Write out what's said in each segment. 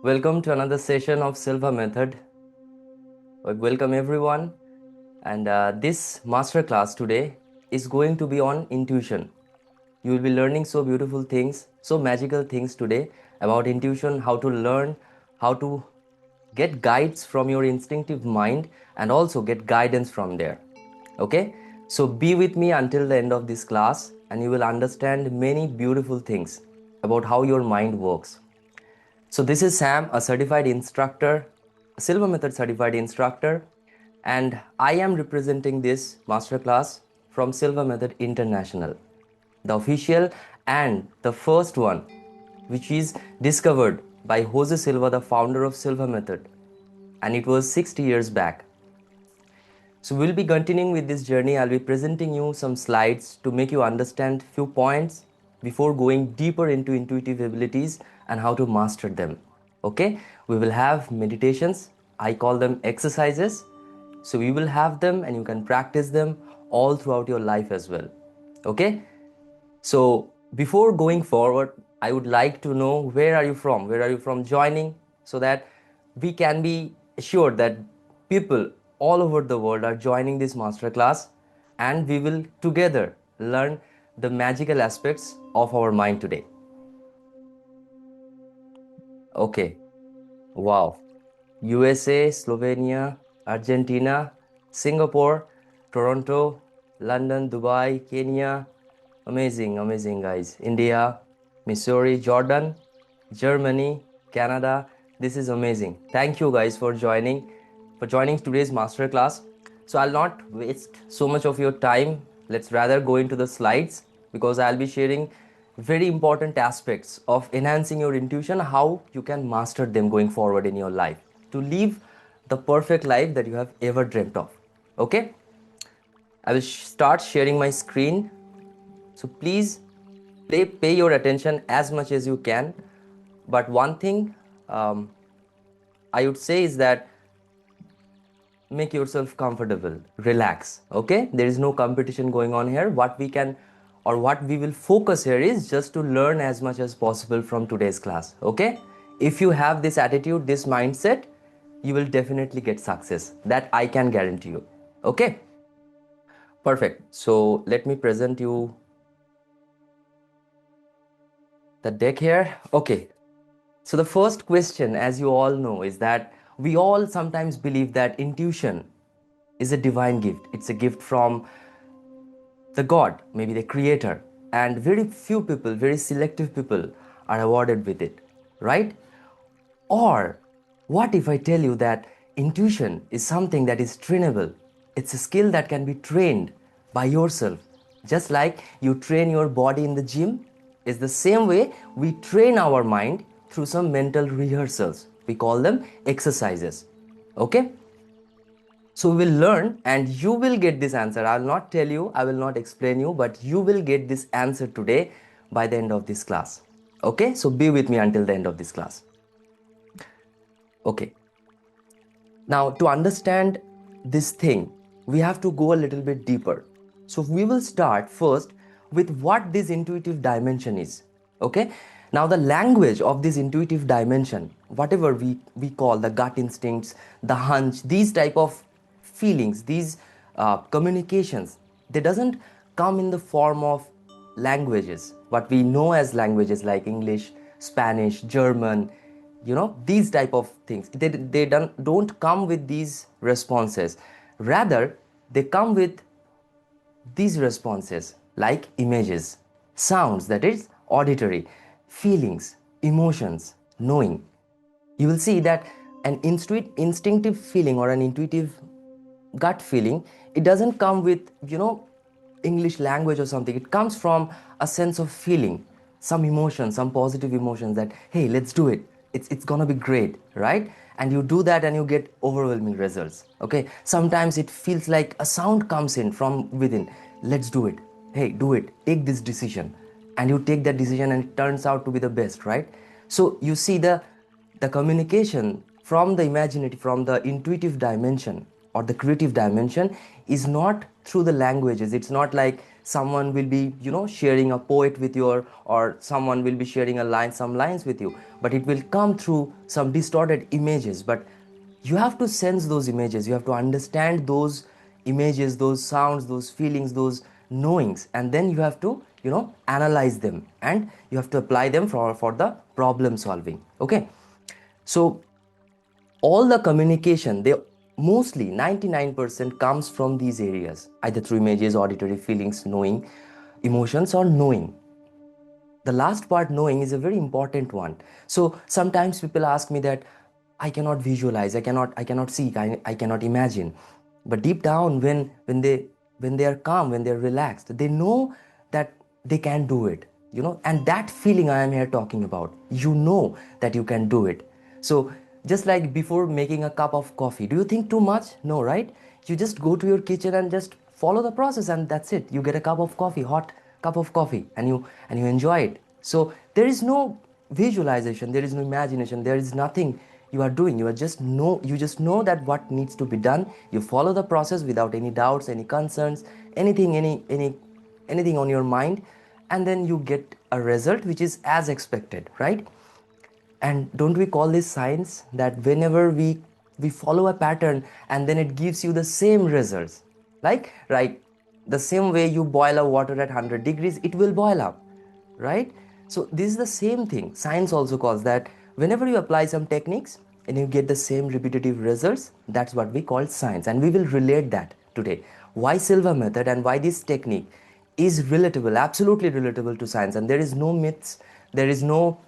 Welcome to another session of Silva Method. Welcome everyone. And this masterclass today is going to be on intuition. You will be learning so beautiful things, so magical things today about intuition, how to learn, how to get guides from your instinctive mind and also get guidance from there. Okay? So be with me until the end of this class and you will understand many beautiful things about how your mind works. So this is Sam, a certified instructor, a Silva Method certified instructor, and I am representing this masterclass from Silva Method International, the official and the first one, which is discovered by Jose Silva, the founder of Silva Method, and it was 60 years back. So we'll be continuing with this journey. I'll be presenting you some slides to make you understand few points before going deeper into intuitive abilities and how to master them. Okay, we will have meditations. I call them exercises. So we will have them and you can practice them all throughout your life as well. Okay, so before going forward, I would like to know where are you from? Where are you from joining so that we can be assured that people all over the world are joining this masterclass and we will together learn the magical aspects of our mind today. Okay. Wow. USA, Slovenia, Argentina, Singapore, Toronto, London, Dubai, Kenya. Amazing, amazing guys. India, Missouri, Jordan, Germany, Canada. This is amazing. Thank you guys for joining today's masterclass. So I'll not waste so much of your time. Let's rather go into the slides because I'll be sharing very important aspects of enhancing your intuition, how you can master them going forward in your life to live the perfect life that you have ever dreamt of. Okay, I will start sharing my screen. So please pay your attention as much as you can. But one thing I would say is that make yourself comfortable, relax. Okay, there is no competition going on here. What we can or what we will focus here is just to learn as much as possible from today's class. Okay, if you have this attitude, this mindset, you will definitely get success, that I can guarantee you. Okay, perfect. So let me present you the deck here. Okay, so the first question, as you all know, is that we all sometimes believe that intuition is a divine gift. It's a gift from the God, maybe the creator, and very few people, very selective people are awarded with it, right? Or what if I tell you that intuition is something that is trainable? It's a skill that can be trained by yourself. Just like you train your body in the gym, is the same way we train our mind through some mental rehearsals. We call them exercises. Okay? So we will learn and you will get this answer. I will not tell you, I will not explain you, but you will get this answer today by the end of this class. Okay, so be with me until the end of this class. Okay, now to understand this thing, we have to go a little bit deeper. So we will start first with what this intuitive dimension is. Okay, now the language of this intuitive dimension, whatever we call the gut instincts, the hunch, these type of feelings, these communications, they doesn't come in the form of languages, what we know as languages like English, Spanish, German, these type of things. They don't come with these responses. Rather, they come with these responses like images, sounds, that is auditory, feelings, emotions, knowing. You will see that an instinctive feeling or an intuitive gut feeling, it doesn't come with English language or something. It comes from a sense of feeling, some emotion, some positive emotions, that hey, let's do it, it's gonna be great, right? And you do that and you get overwhelming results. Okay, sometimes it feels like a sound comes in from within, let's do it, hey, do it, take this decision, and you take that decision and it turns out to be the best, right? So you see the communication from the imaginative, from the intuitive dimension or the creative dimension is not through the languages. It's not like someone will be, sharing a poet with you, or someone will be sharing some lines with you, but it will come through some distorted images. But you have to sense those images, you have to understand those images, those sounds, those feelings, those knowings, and then you have to, analyze them, and you have to apply them for the problem solving. Okay, so all the communication, they mostly 99% comes from these areas, either through images, auditory, feelings, knowing, emotions, or knowing. The last part, knowing, is a very important one. So sometimes people ask me that I cannot visualize, I cannot see, I cannot imagine. But deep down, when they are calm, when they're relaxed, they know that they can do it, and that feeling I am here talking about, that you can do it. So just like before making a cup of coffee, do you think too much? No, right? You just go to your kitchen and just follow the process, and that's it. You get a cup of coffee, hot cup of coffee, and you enjoy it. So there is no visualization, there is no imagination, there is nothing you are doing. You just know that what needs to be done. You follow the process without any doubts, any concerns, anything on your mind, and then you get a result which is as expected, right? And don't we call this science, that whenever we follow a pattern and then it gives you the same results, like, right, the same way you boil a water at 100 degrees, it will boil up, right? So this is the same thing science also calls, that whenever you apply some techniques and you get the same repetitive results, that's what we call science. And we will relate that today, why Silva method and why this technique is relatable, absolutely relatable to science. And there is no myths, there is no,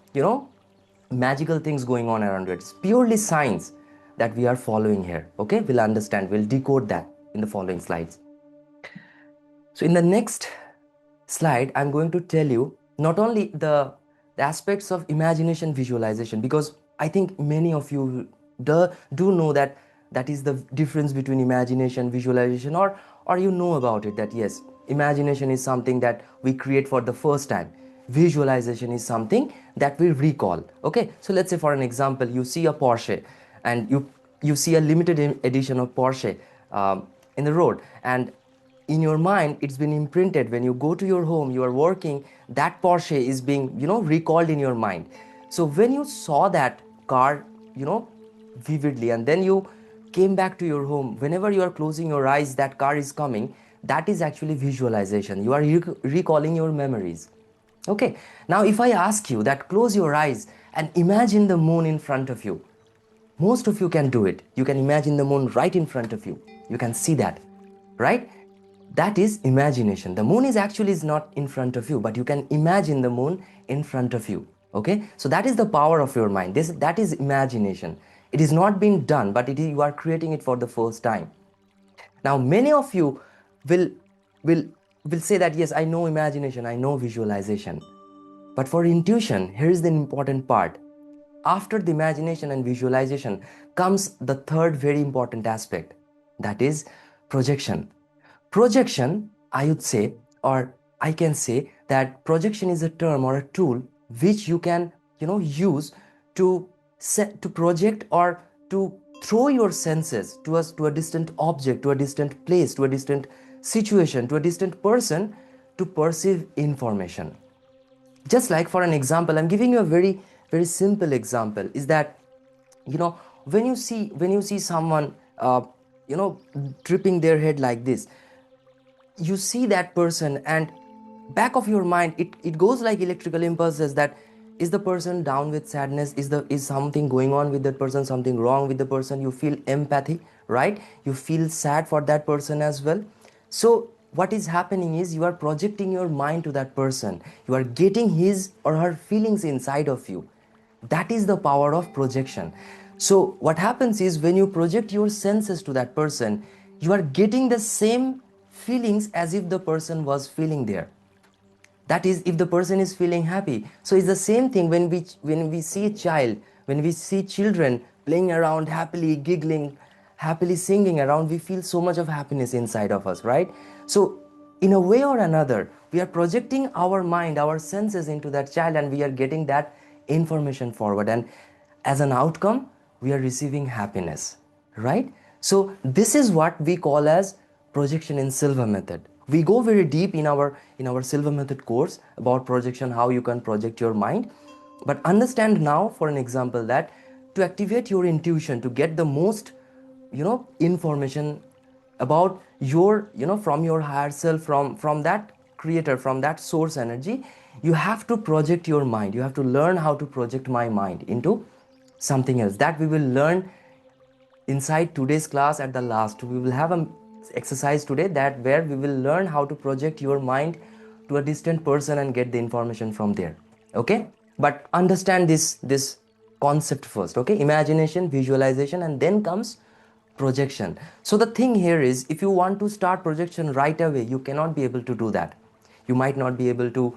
magical things going on around it. It's purely science that we are following here. Okay, we'll understand, we'll decode that in the following slides. So in the next slide, I'm going to tell you not only the aspects of imagination, visualization, because I think many of you do know that that is the difference between imagination, visualization, or you know about it, that yes, imagination is something that we create for the first time. Visualization is something that we recall. Okay, so let's say for an example, you see a Porsche, and you see a limited edition of Porsche in the road, and in your mind it's been imprinted. When you go to your home, you are working, that Porsche is being, recalled in your mind. So when you saw that car, vividly, and then you came back to your home, whenever you are closing your eyes, that car is coming. That is actually visualization. You are recalling your memories. Okay, now if I ask you that close your eyes and imagine the moon in front of you, most of you can do it. You can imagine the moon right in front of you. You can see that, right? That is imagination. The moon is not in front of you, but you can imagine the moon in front of you. Okay, so that is the power of your mind. That is imagination. It is not being done, but you are creating it for the first time. Now many of you will will will say that yes, I know imagination, I know visualization. But for intuition, here is the important part. After the imagination and visualization comes the third very important aspect, that is projection. Projection, I would say, or I can say that projection is a term or a tool which you can, use to to project, or to throw your senses to a distant object, to a distant place, to a distant situation, to a distant person, to perceive information. Just like, for an example, I'm giving you a very very simple example, is that, when you see someone, tripping their head like this, you see that person, and back of your mind, it goes like electrical impulses, that is the person down with sadness, is something going on with that person, something wrong with the person. You feel empathy, right? You feel sad for that person as well. So what is happening is, you are projecting your mind to that person, you are getting his or her feelings inside of you. That is the power of projection. So what happens is, when you project your senses to that person, you are getting the same feelings as if the person was feeling there. That is, if the person is feeling happy. So it's the same thing when we see a child, when we see children playing around happily, giggling, happily singing around, we feel so much of happiness inside of us, right? So in a way or another, we are projecting our mind, our senses into that child, and we are getting that information forward, and as an outcome, we are receiving happiness, right? So this is what we call as projection in Silva method. We go very deep in our Silva Method course about projection, how you can project your mind. But understand now, for an example, that to activate your intuition, to get the most information about your from your higher self, from that creator, from that source energy, you have to project your mind. You have to learn how to project my mind into something else. That we will learn inside today's class. At the last, we will have an exercise today that where we will learn how to project your mind to a distant person and get the information from there. Okay, but understand this concept first. Okay, imagination, visualization, and then comes projection. So the thing here is, if you want to start projection right away, you cannot be able to do that. You might not be able to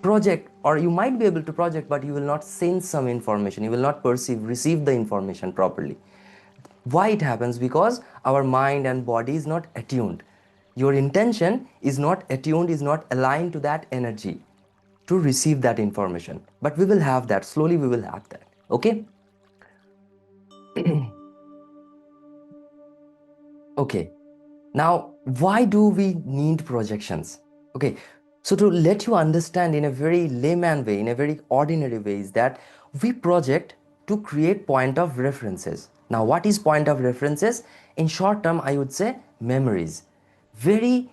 project, or you might be able to project, but you will not sense some information, you will not receive the information properly. Why it happens? Because our mind and body is not attuned. Your intention is not attuned, is not aligned to that energy to receive that information. But we will have that, slowly we will have that. Okay. Okay, now why do we need projections? Okay, so to let you understand in a very layman way, in a very ordinary way, is that we project to create point of references. Now what is point of references? In short term, I would say memories. Very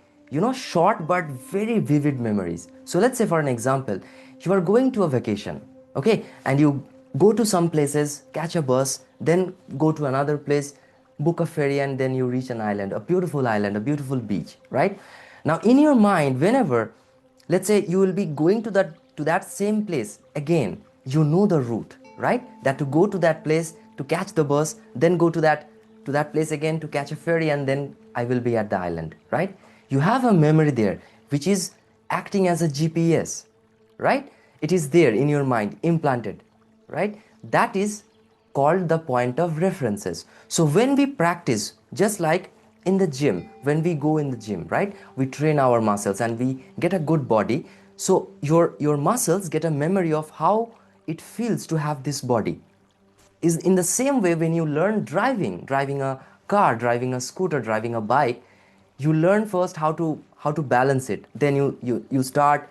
short but very vivid memories. So let's say, for an example, you are going to a vacation, okay, and you go to some places, catch a bus, then go to another place, book a ferry, and then you reach an island, a beautiful beach, right? Now in your mind, whenever, let's say, you will be going to that same place again, you know the route, right? That to go to that place, to catch the bus, then go to that place again to catch a ferry, and then I will be at the island, right? You have a memory there which is acting as a GPS, right? It is there in your mind, implanted, right? That is called the point of references. So when we practice, just like in the gym, when we go in the gym, right, we train our muscles and we get a good body. So your muscles get a memory of how it feels to have this body. Is in the same way, when you learn driving a car, driving a scooter, driving a bike, you learn first how to balance it. Then you start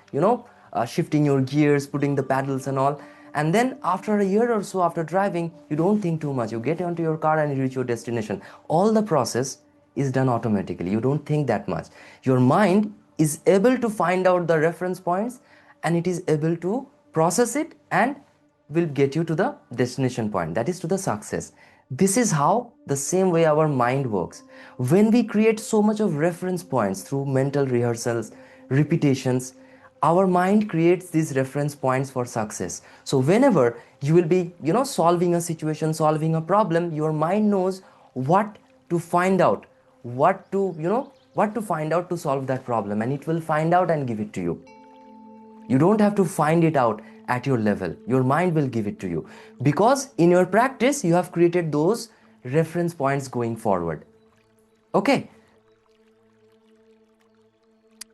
shifting your gears, putting the pedals and all. And then after a year or so after driving, you don't think too much. You get onto your car and you reach your destination. All the process is done automatically. You don't think that much. Your mind is able to find out the reference points, and it is able to process it and will get you to the destination point, that is to the success. This is how the same way our mind works. When we create so much of reference points through mental rehearsals, repetitions, our mind creates these reference points for success. So whenever you will be solving a situation, solving a problem, your mind knows what to find out, what to find out to solve that problem, and it will find out and give it to you. You don't have to find it out at your level. Your mind will give it to you, because in your practice you have created those reference points going forward. Okay,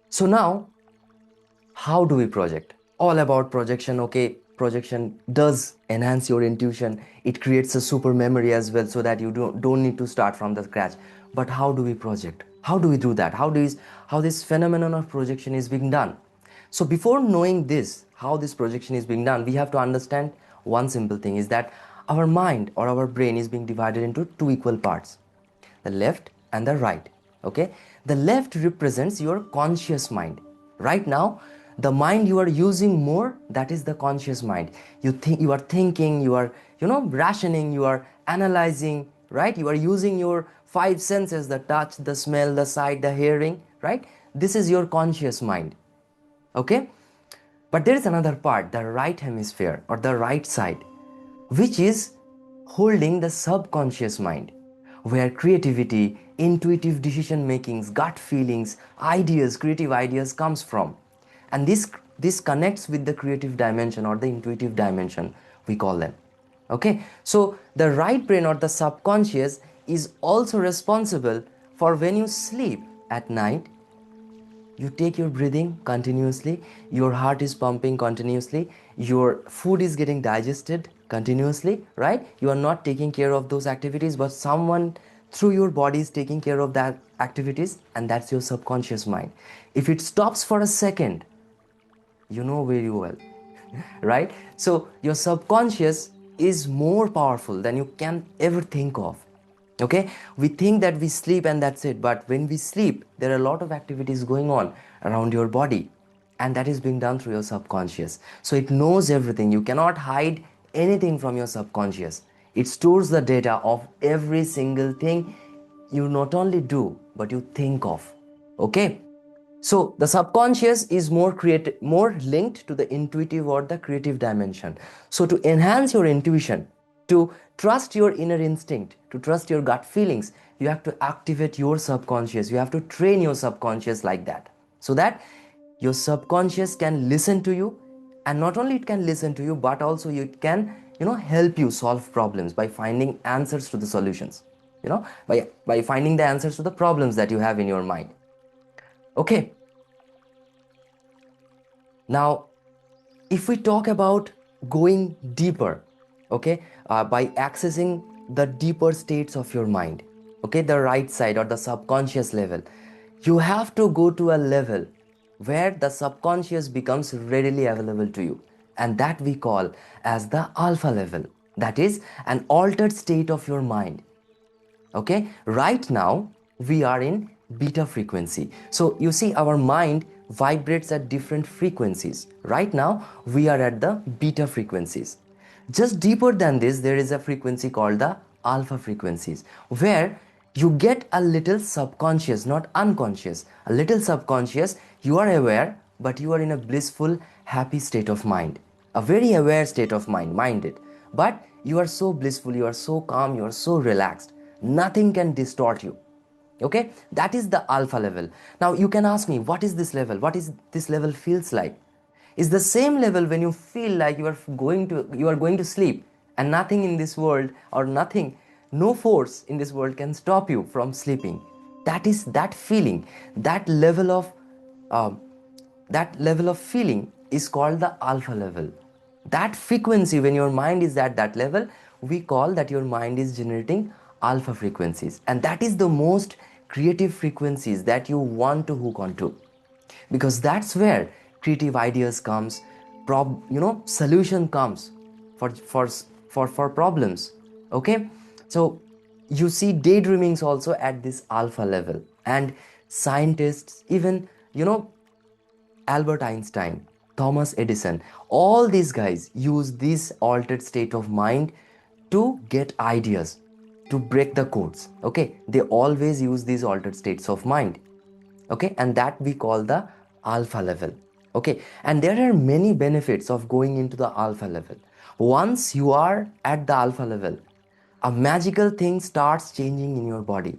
so now how do we project? All about projection. Okay, projection does enhance your intuition. It creates a super memory as well, so that you don't need to start from the scratch. But how do we project? How do we do that? How this phenomenon of projection is being done? So before knowing this, how this projection is being done, we have to understand one simple thing, is that our mind or our brain is being divided into two equal parts, the left and the right. Okay, the left represents your conscious mind. Right now, the mind you are using more, that is the conscious mind. You are thinking, you are rationing, you are analyzing, right? You are using your five senses, the touch, the smell, the sight, the hearing, right? This is your conscious mind. Okay, but there is another part, the right hemisphere or the right side, which is holding the subconscious mind, where creativity, intuitive decision makings, gut feelings, ideas, creative ideas comes from. And this connects with the creative dimension or the intuitive dimension, we call them. Okay, so the right brain or the subconscious is also responsible for when you sleep at night. You take your breathing continuously, your heart is pumping continuously, your food is getting digested continuously, right? You are not taking care of those activities, but someone through your body is taking care of that activities, and that's your subconscious mind. If it stops for a second, you know very well, right? So your subconscious is more powerful than you can ever think of. Okay, we think that we sleep and that's it, but when we sleep there are a lot of activities going on around your body, and that is being done through your subconscious. So it knows everything. You cannot hide anything from your subconscious. It stores the data of every single thing you not only do but you think of. Okay, so the subconscious is more creative, more linked to the intuitive or the creative dimension. So to enhance your intuition, to trust your inner instinct, to trust your gut feelings, you have to activate your subconscious. You have to train your subconscious like that, so that your subconscious can listen to you, and not only it can listen to you, but also it can, help you solve problems by finding answers to the solutions, by finding the answers to the problems that you have in your mind. Okay, now, if we talk about going deeper, okay, by accessing the deeper states of your mind, okay, the right side or the subconscious level, you have to go to a level where the subconscious becomes readily available to you, and that we call as the alpha level. That is an altered state of your mind. Okay, right now we are in beta frequency. So you see, our mind vibrates at different frequencies. Right now we are at the beta frequencies. Just deeper than this, there is a frequency called the alpha frequencies, where you get a little subconscious, not unconscious, a little subconscious. You are aware, but you are in a blissful, happy state of mind, a very aware state of mind, minded. But you are so blissful, you are so calm, you are so relaxed. Nothing can distort you. Okay, that is the alpha level. Now you can ask me, what is this level? What is this level feels like? Is the same level when you feel like you are going to sleep, and nothing in this world, or nothing, no force in this world can stop you from sleeping. That is that feeling, that level of um, that level of feeling is called the alpha level. That frequency, when your mind is at that level, we call that your mind is generating alpha frequencies, and that is the most creative frequencies that you want to hook onto, because that's where creative ideas comes, solution comes for for problems. Okay, so you see daydreamings also at this alpha level, and scientists, even, Albert Einstein, Thomas Edison, all these guys use this altered state of mind to get ideas, to break the codes. Okay, they always use these altered states of mind. Okay, and that we call the alpha level. Okay, and there are many benefits of going into the alpha level. Once you are at the alpha level, a magical thing starts changing in your body.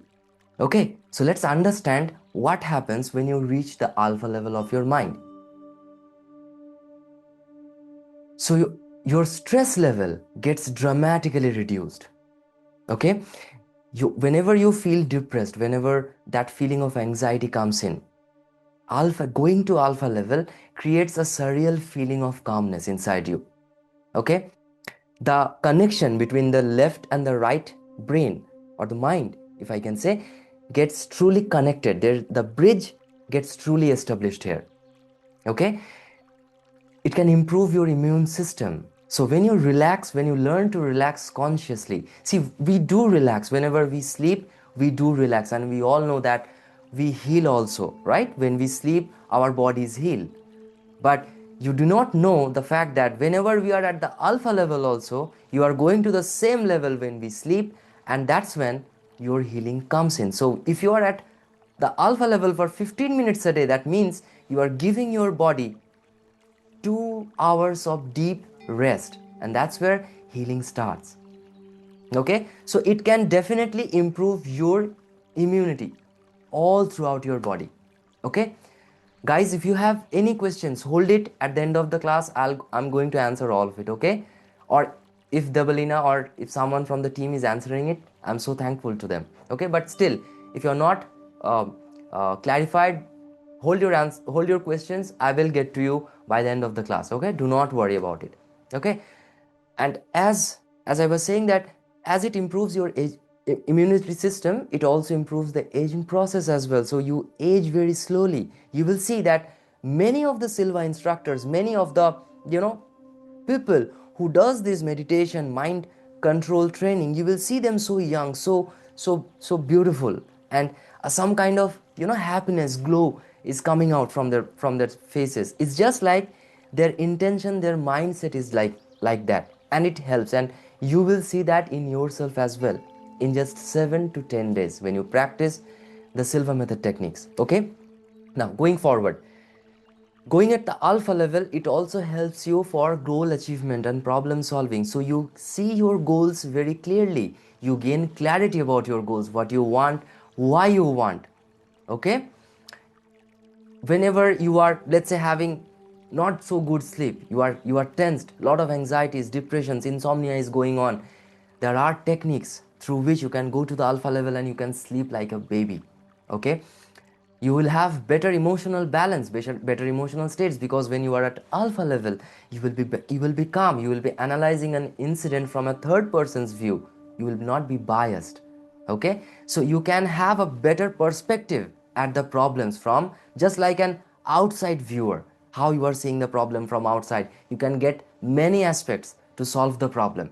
Okay, so let's understand what happens when you reach the alpha level of your mind. So your stress level gets dramatically reduced. Okay, whenever you feel depressed, whenever that feeling of anxiety comes in, going to alpha level creates a surreal feeling of calmness inside you. Okay, the connection between the left and the right brain, or the mind, if I can say, gets truly connected there. The bridge gets truly established here. Okay, it can improve your immune system. So when you relax, when you learn to relax consciously, see, we do relax whenever we sleep, we do relax, and we all know that we heal also, right? When we sleep, our bodies heal. But you do not know the fact that whenever we are at the alpha level also, you are going to the same level when we sleep, and that's when your healing comes in. So if you are at the alpha level for 15 minutes a day, that means you are giving your body 2 hours of deep rest, and that's where healing starts. Okay, so it can definitely improve your immunity all throughout your body. Okay, guys, if you have any questions, hold it at the end of the class. I'm going to answer all of it. Okay, or if Dabalina or if someone from the team is answering it, I'm so thankful to them. Okay, but still, if you're not clarified, hold your questions. I will get to you by the end of the class. Okay, do not worry about it. Okay, and as I was saying that as it improves your immunity system, it also improves the aging process as well. So you age very slowly. You will see that many of the Silva instructors, many of the people who does this meditation mind control training, you will see them so young, so beautiful, and some kind of happiness glow is coming out from their faces. It's just like their intention, their mindset is like that, and it helps. And you will see that in yourself as well in just 7 to 10 days when you practice the Silva method techniques. Okay, now going forward, going at the alpha level, it also helps you for goal achievement and problem solving. So you see your goals very clearly, you gain clarity about your goals, what you want, why you want. Okay, whenever you are, let's say, having not so good sleep, you are tensed, lot of anxieties, depressions, insomnia is going on, there are techniques through which you can go to the alpha level and you can sleep like a baby. Okay, you will have better emotional balance, better emotional states, because when you are at alpha level, you will be calm, you will be analyzing an incident from a third person's view, you will not be biased. Okay, so you can have a better perspective at the problems from just like an outside viewer. How you are seeing the problem from outside, you can get many aspects to solve the problem.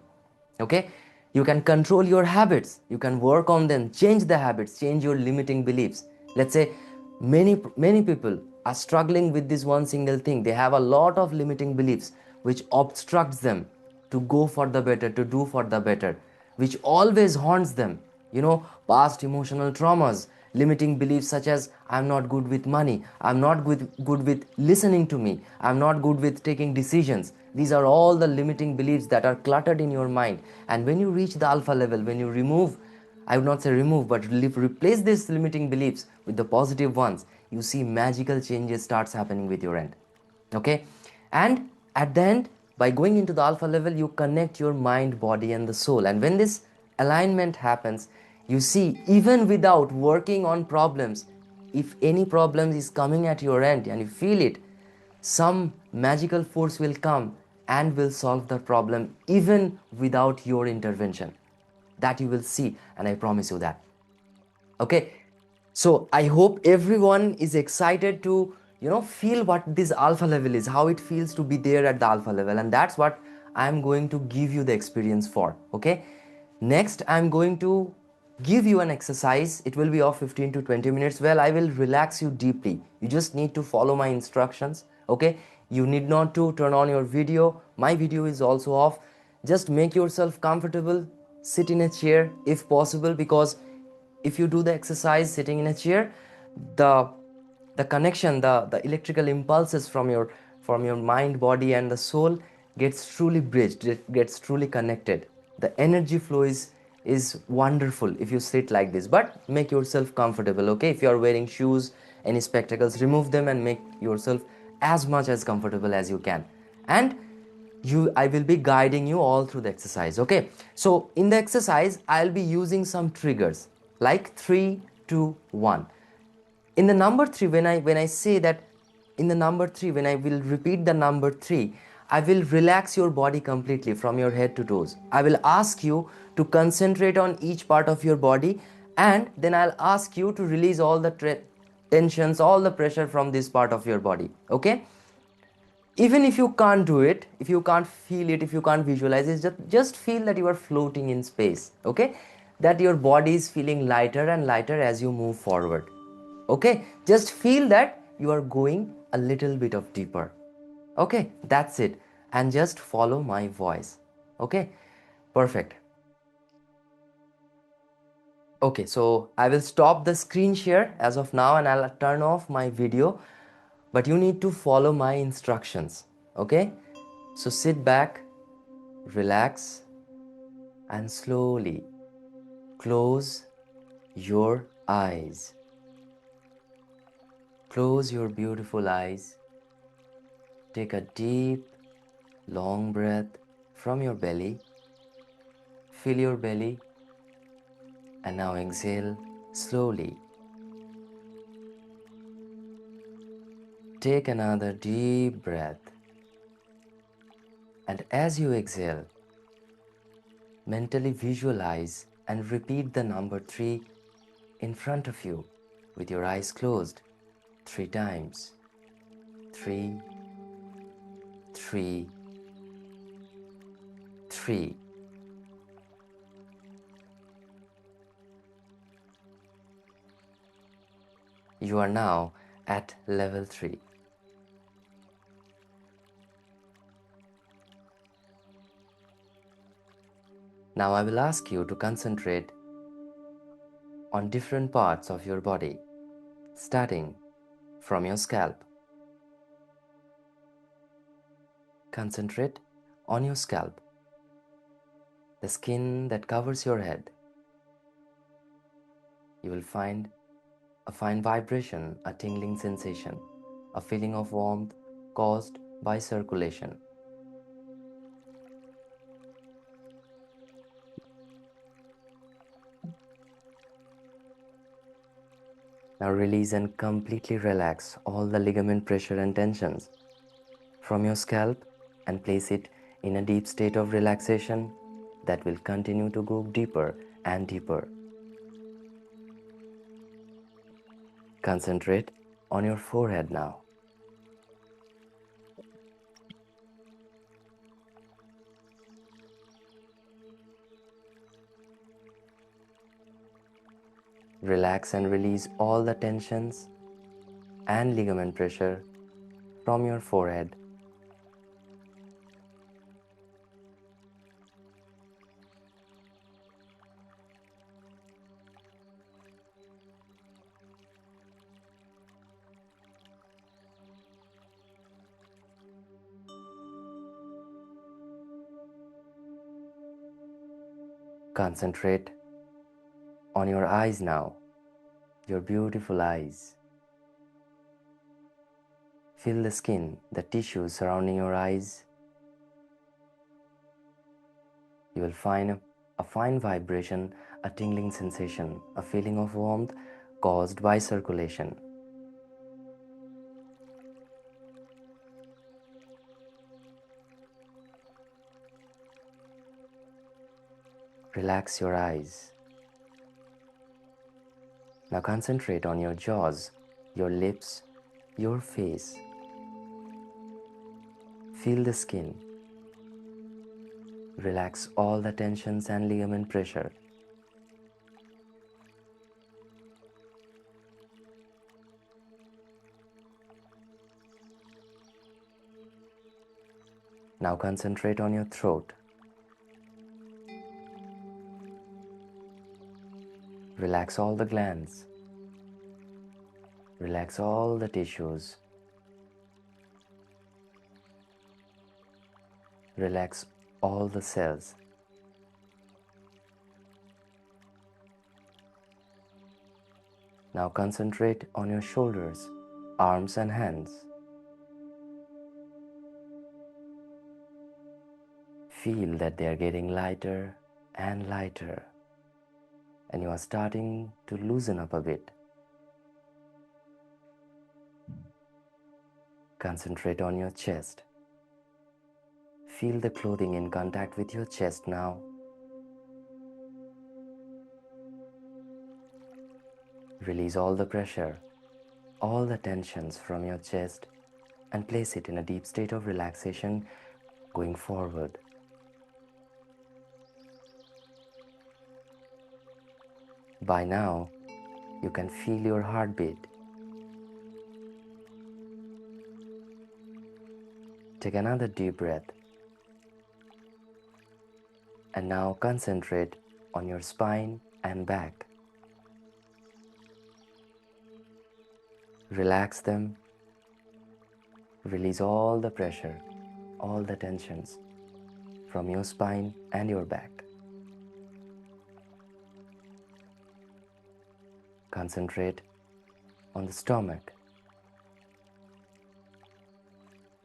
Okay, you can control your habits, you can work on them, change the habits, change your limiting beliefs. Let's say many people are struggling with this one single thing. They have a lot of limiting beliefs which obstructs them to go for the better, to do for the better, which always haunts them. Past emotional traumas, limiting beliefs such as I'm not good with money, I'm not good with listening to me, I'm not good with taking decisions. These are all the limiting beliefs that are cluttered in your mind. And when you reach the alpha level, when you remove, I would not say remove, but replace these limiting beliefs with the positive ones, you see magical changes starts happening with your end. Okay, and at the end, by going into the alpha level, you connect your mind, body, and the soul. And when this alignment happens, you see, even without working on problems, if any problem is coming at your end and you feel it, some magical force will come and will solve the problem even without your intervention. That you will see, and I promise you that. Okay, so I hope everyone is excited to feel what this alpha level is, how it feels to be there at the alpha level, and that's what I'm going to give you the experience for. Okay, next I'm going to give you an exercise. It will be of 15 to 20 minutes. Well, I will relax you deeply. You just need to follow my instructions. Okay, you need not to turn on your video. My video is also off. Just make yourself comfortable, sit in a chair if possible, because if you do the exercise sitting in a chair, the connection, the electrical impulses from your mind, body, and the soul gets truly bridged, it gets truly connected. The energy flow is wonderful if you sit like this. But make yourself comfortable. Okay, if you are wearing shoes, any spectacles, remove them and make yourself as much as comfortable as you can. And I will be guiding you all through the exercise. Okay, so in the exercise I'll be using some triggers like 3 2 1. In the number 3, when I say that, in the number 3, when I will repeat the number 3, I will relax your body completely from your head to toes. I will ask you to concentrate on each part of your body, and then I'll ask you to release all the tensions, all the pressure from this part of your body. Okay, even if you can't do it, if you can't feel it, if you can't visualize it, just feel that you are floating in space. Okay, that your body is feeling lighter and lighter as you move forward. Okay, just feel that you are going a little bit of deeper. Okay, that's it, and just follow my voice. Okay, perfect. Okay, so I will stop the screen share as of now and I'll turn off my video, but you need to follow my instructions. Okay, so sit back, relax, and slowly close your eyes. Close your beautiful eyes. Take a deep, long breath from your belly. Fill your belly, and now exhale slowly. Take another deep breath, and as you exhale, mentally visualize and repeat the number 3 in front of you with your eyes closed 3 times. 3, 3, 3. You are now at level 3. Now I will ask you to concentrate on different parts of your body, starting from your scalp. Concentrate on your scalp, the skin that covers your head. You will find a fine vibration, a tingling sensation, a feeling of warmth caused by circulation. Now release and completely relax all the ligament pressure and tensions from your scalp and place it in a deep state of relaxation that will continue to go deeper and deeper. Concentrate on your forehead now. Relax and release all the tensions and ligament pressure from your forehead. Concentrate on your eyes now, your beautiful eyes. Feel the skin, the tissues surrounding your eyes. You will find a fine vibration, a tingling sensation, a feeling of warmth caused by circulation. Relax your eyes. Now concentrate on your jaws, your lips, your face. Feel the skin. Relax all the tensions and ligament pressure. Now concentrate on your throat. Relax all the glands. Relax all the tissues. Relax all the cells. Now concentrate on your shoulders, arms and hands. Feel that they are getting lighter and lighter, and you are starting to loosen up a bit. Concentrate on your chest. Feel the clothing in contact with your chest now. Release all the pressure, all the tensions from your chest, and place it in a deep state of relaxation going forward. By now, you can feel your heartbeat. Take another deep breath. And now concentrate on your spine and back. Relax them. Release all the pressure, all the tensions from your spine and your back. Concentrate on the stomach.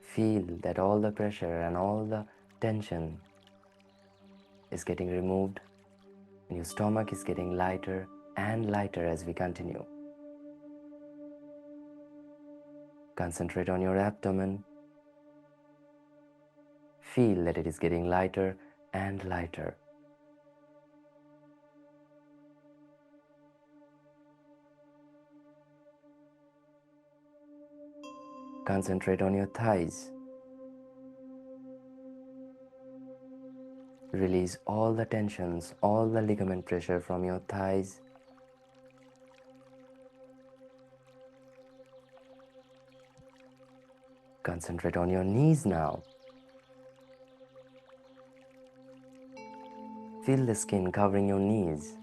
Feel that all the pressure and all the tension is getting removed, and your stomach is getting lighter and lighter as we continue. Concentrate on your abdomen. Feel that it is getting lighter and lighter. Concentrate on your thighs. Release all the tensions, all the ligament pressure from your thighs. Concentrate on your knees now. Feel the skin covering your knees.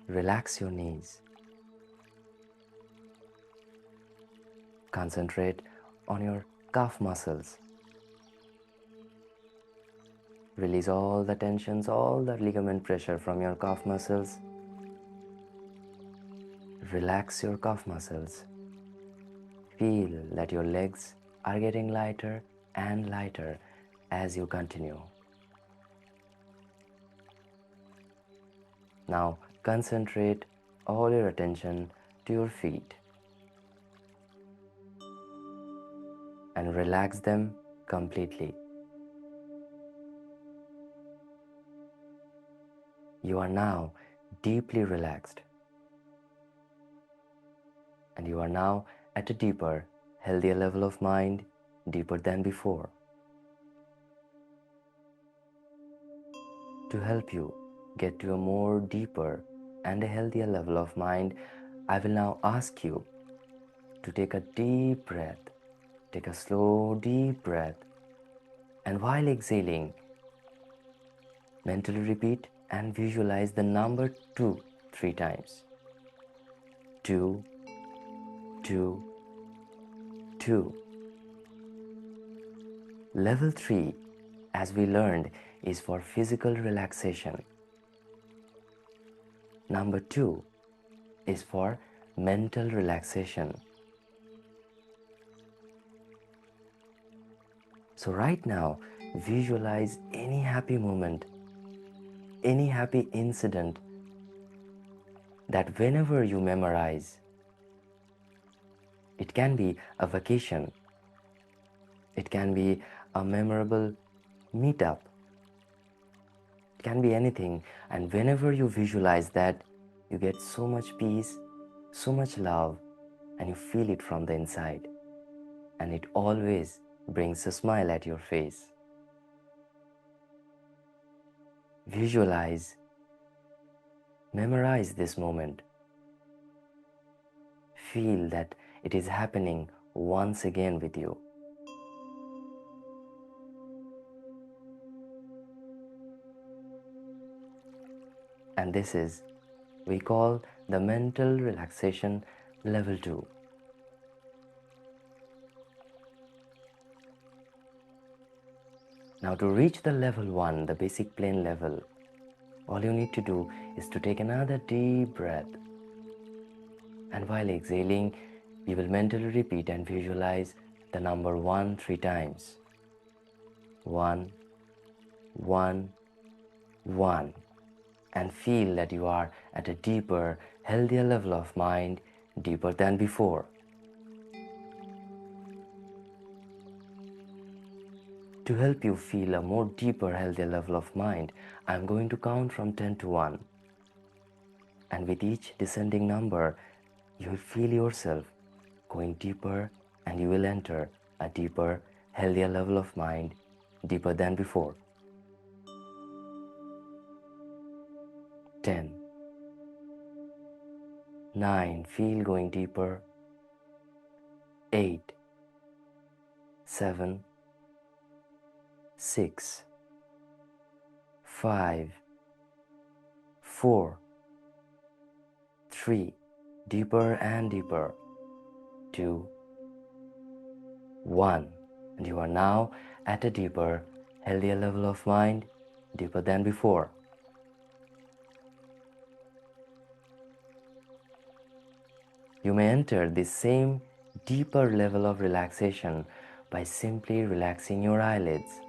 Relax your knees. Concentrate on your calf muscles. Release all the tensions, all the ligament pressure from your calf muscles. Relax your calf muscles. Feel that your legs are getting lighter and lighter as you continue. Now concentrate all your attention to your feet and relax them completely. You are now deeply relaxed, and you are now at a deeper, healthier level of mind, deeper than before. To help you get to a more deeper and a healthier level of mind, I will now ask you to take a deep breath. Take a slow, deep breath, and while exhaling, mentally repeat and visualize the number 2 3 times. 2, 2, 2. Level 3, as we learned, is for physical relaxation. Number 2 is for mental relaxation. So right now, visualize any happy moment, any happy incident that whenever you memorize, it can be a vacation, it can be a memorable meetup, it can be anything, and whenever you visualize that, you get so much peace, so much love, and you feel it from the inside, and it always brings a smile at your face. Visualize, memorize this moment. Feel that it is happening once again with you. And this is, we call the mental relaxation level 2. Now to reach the level 1, the basic plane level, all you need to do is to take another deep breath. And while exhaling, you will mentally repeat and visualize the number 1 3 times. 1, 1, 1. And feel that you are at a deeper, healthier level of mind, deeper than before. To help you feel a more deeper, healthier level of mind, I am going to count from 10 to 1. And with each descending number, you will feel yourself going deeper, and you will enter a deeper, healthier level of mind, deeper than before. 10. 9. Feel going deeper. 8. 7. 6. 5. 4. 3. Deeper and deeper. 2. 1. And you are now at a deeper, healthier level of mind, deeper than before. You may enter this same deeper level of relaxation by simply relaxing your eyelids.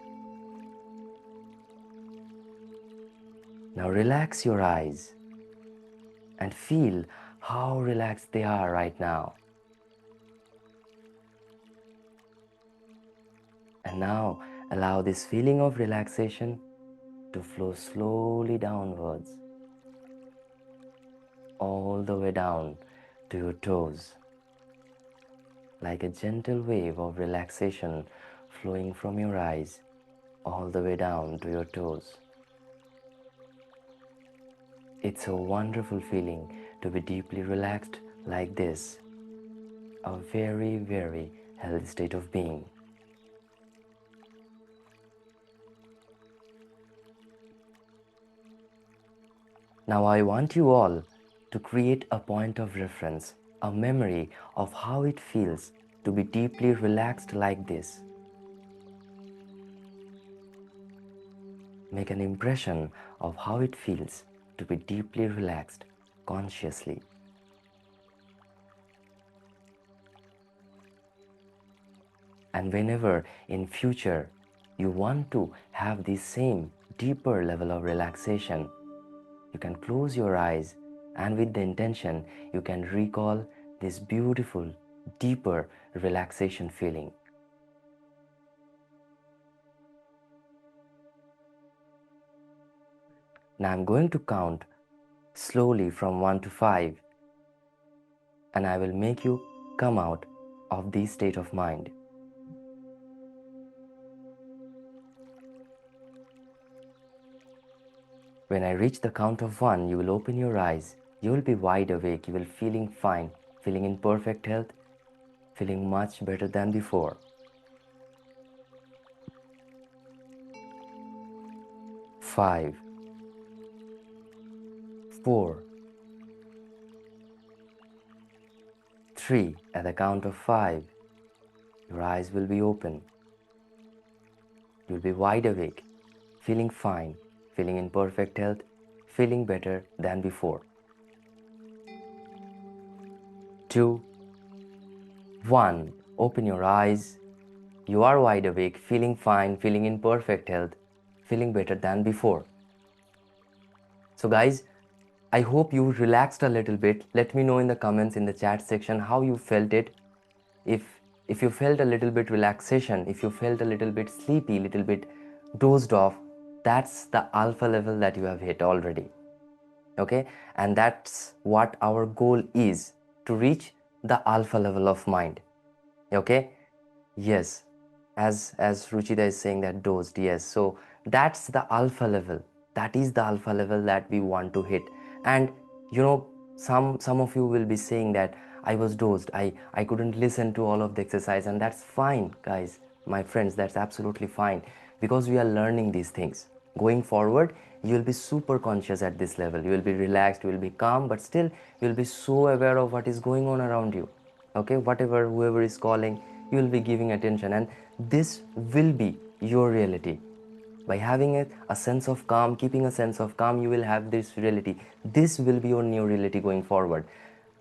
Now relax your eyes and feel how relaxed they are right now. And now allow this feeling of relaxation to flow slowly downwards, all the way down to your toes, like a gentle wave of relaxation flowing from your eyes all the way down to your toes. It's a wonderful feeling to be deeply relaxed like this, a very, very healthy state of being. Now I want you all to create a point of reference, a memory of how it feels to be deeply relaxed like this. Make an impression of how it feels to be deeply relaxed consciously. And whenever in future you want to have the same deeper level of relaxation, you can close your eyes and with the intention you can recall this beautiful, deeper relaxation feeling. Now I'm going to count slowly from 1 to 5 and I will make you come out of this state of mind. When I reach the count of 1, you will open your eyes, you will be wide awake, you will feeling fine, feeling in perfect health, feeling much better than before. 5, 4, 3, at the count of 5, your eyes will be open. You'll be wide awake, feeling fine, feeling in perfect health, feeling better than before. 2, 1, open your eyes. You are wide awake, feeling fine, feeling in perfect health, feeling better than before. So guys, I hope you relaxed a little bit. Let me know in the comments in the chat section how you felt it. If you felt a little bit relaxation, if you felt a little bit sleepy, little bit dozed off, that's the alpha level that you have hit already. Okay, and that's what our goal is, to reach the alpha level of mind. Okay, yes, as Ruchita is saying that dozed, yes, so that's the alpha level, that is the alpha level that we want to hit. And you know, some of you will be saying that I was dozed, I couldn't listen to all of the exercise, and that's fine guys, my friends, that's absolutely fine, because we are learning these things. Going forward, you will be super conscious at this level, you will be relaxed, you will be calm, but still you will be so aware of what is going on around you. Okay, whatever, whoever is calling, you will be giving attention, and this will be your reality. By having a sense of calm, keeping a sense of calm, you will have this reality. This will be your new reality going forward.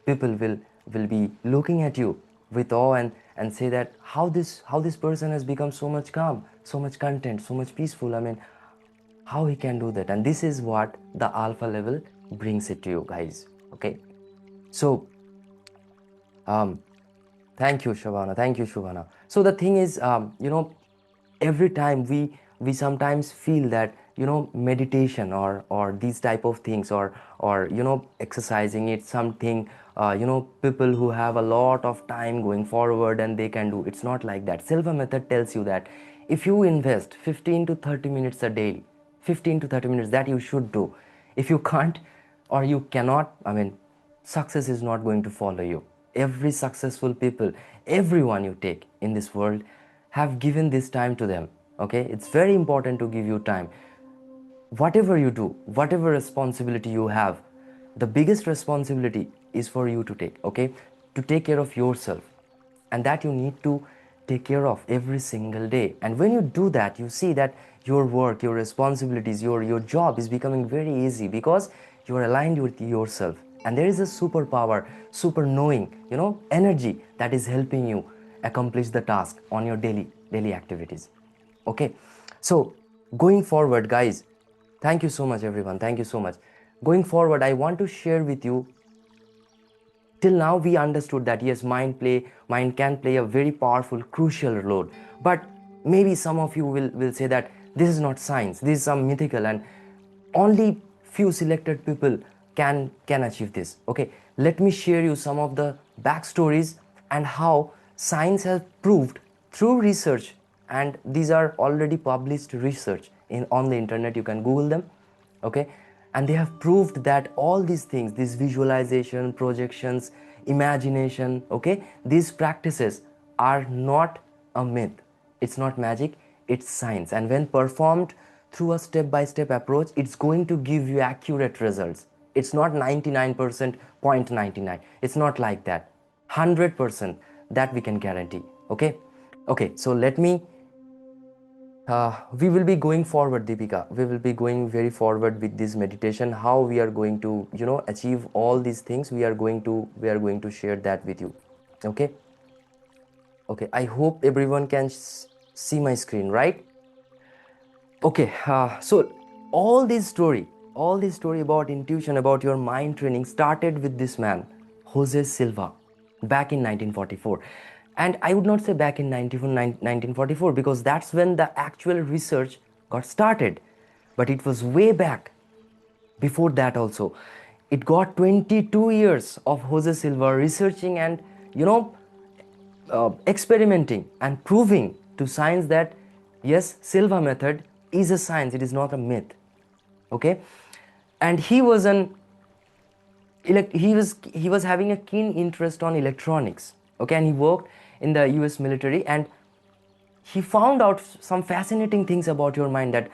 People will be looking at you with awe and say that how this person has become so much calm, so much content, so much peaceful. I mean, how he can do that? And this is what the alpha level brings it to you guys. Okay, so thank you, Shabana. Thank you, Shubhana. So the thing is, you know, every time we sometimes feel that, you know, meditation or these type of things, or you know, exercising, it's something, you know, people who have a lot of time going forward and they can do. It's not like that. Silva method tells you that if you invest 15 to 30 minutes a day, 15 to 30 minutes, that you should do. If you can't or you cannot, I mean, success is not going to follow you. Every successful people, everyone you take in this world, have given this time to them. Okay, it's very important to give you time. Whatever you do, whatever responsibility you have, the biggest responsibility is for you to take. Okay, to take care of yourself, and that you need to take care of every single day. And when you do that, you see that your work, your responsibilities, your job is becoming very easy, because you are aligned with yourself, and there is a superpower, super knowing, you know, energy that is helping you accomplish the task on your daily activities. Okay, so going forward guys, thank you so much everyone, thank you so much. Going forward, I want to share with you, till now we understood that yes, mind can play a very powerful, crucial role. But maybe some of you will say that this is not science, this is some mythical, and only few selected people can achieve this. Okay, let me share you some of the backstories and how science has proved through research, and these are already published research on the internet, you can google them. Okay, and they have proved that all these things, this visualization, projections, imagination, okay, these practices are not a myth, it's not magic, it's science. And when performed through a step-by-step approach, it's going to give you accurate results. It's not 99% 0.99, it's not like that, 100% that we can guarantee. Okay, okay, so let me we will be going forward, Deepika. We will be going very forward with this meditation. How we are going to, achieve all these things. We are going to share that with you. Okay. Okay. I hope everyone can see my screen, right? Okay. So all this story about intuition, about your mind training, started with this man, Jose Silva, back in 1944. And I would not say back in 1944 because that's when the actual research got started. But it was way back before that also. It got 22 years of Jose Silva researching and, experimenting and proving to science that yes, Silva method is a science, it is not a myth. Okay, and he was having a keen interest on electronics. Okay, and he worked in the US military, and he found out some fascinating things about your mind that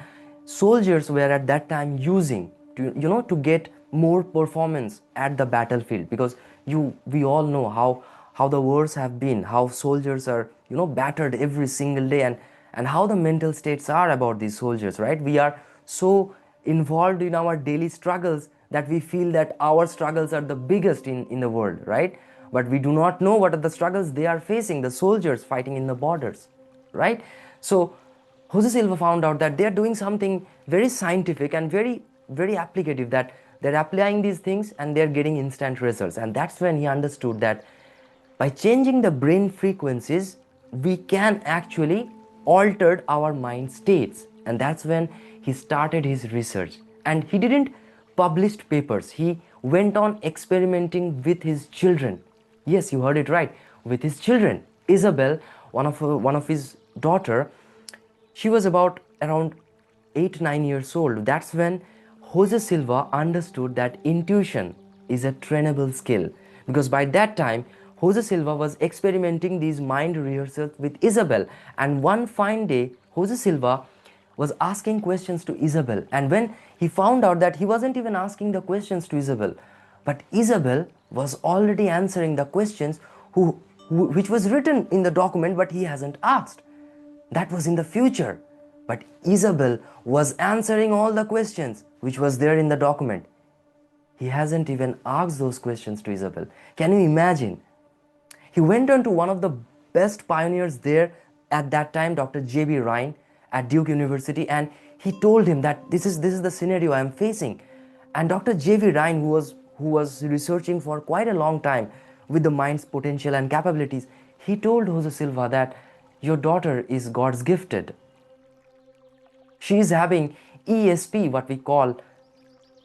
soldiers were at that time using to get more performance at the battlefield. Because we all know how the wars have been, how soldiers are battered every single day, and how the mental states are about these soldiers, right? We are so involved in our daily struggles that we feel that our struggles are the biggest in the world, right? But we do not know what are the struggles they are facing, the soldiers fighting in the borders, right? So Jose Silva found out that they are doing something very scientific and very, very applicative, that they're applying these things and they're getting instant results. And that's when he understood that by changing the brain frequencies, we can actually alter our mind states. And that's when he started his research. And he didn't publish papers. He went on experimenting with his children. Yes, you heard it right. With his children. Isabel, one of his daughter, she was about around 8-9 years old. That's when Jose Silva understood that intuition is a trainable skill. Because by that time, Jose Silva was experimenting these mind rehearsals with Isabel. And one fine day, Jose Silva was asking questions to Isabel. And when he found out that he wasn't even asking the questions to Isabel, but Isabel was already answering the questions which was written in the document, but he hasn't asked. That was in the future. But Isabel was answering all the questions which was there in the document. He hasn't even asked those questions to Isabel. Can you imagine? He went on to one of the best pioneers there at that time, Dr. J.B. Ryan at Duke University, and he told him that this is the scenario I am facing. And Dr. J.B. Ryan, who was researching for quite a long time with the mind's potential and capabilities, he told Jose Silva that your daughter is God's gifted. She is having ESP, what we call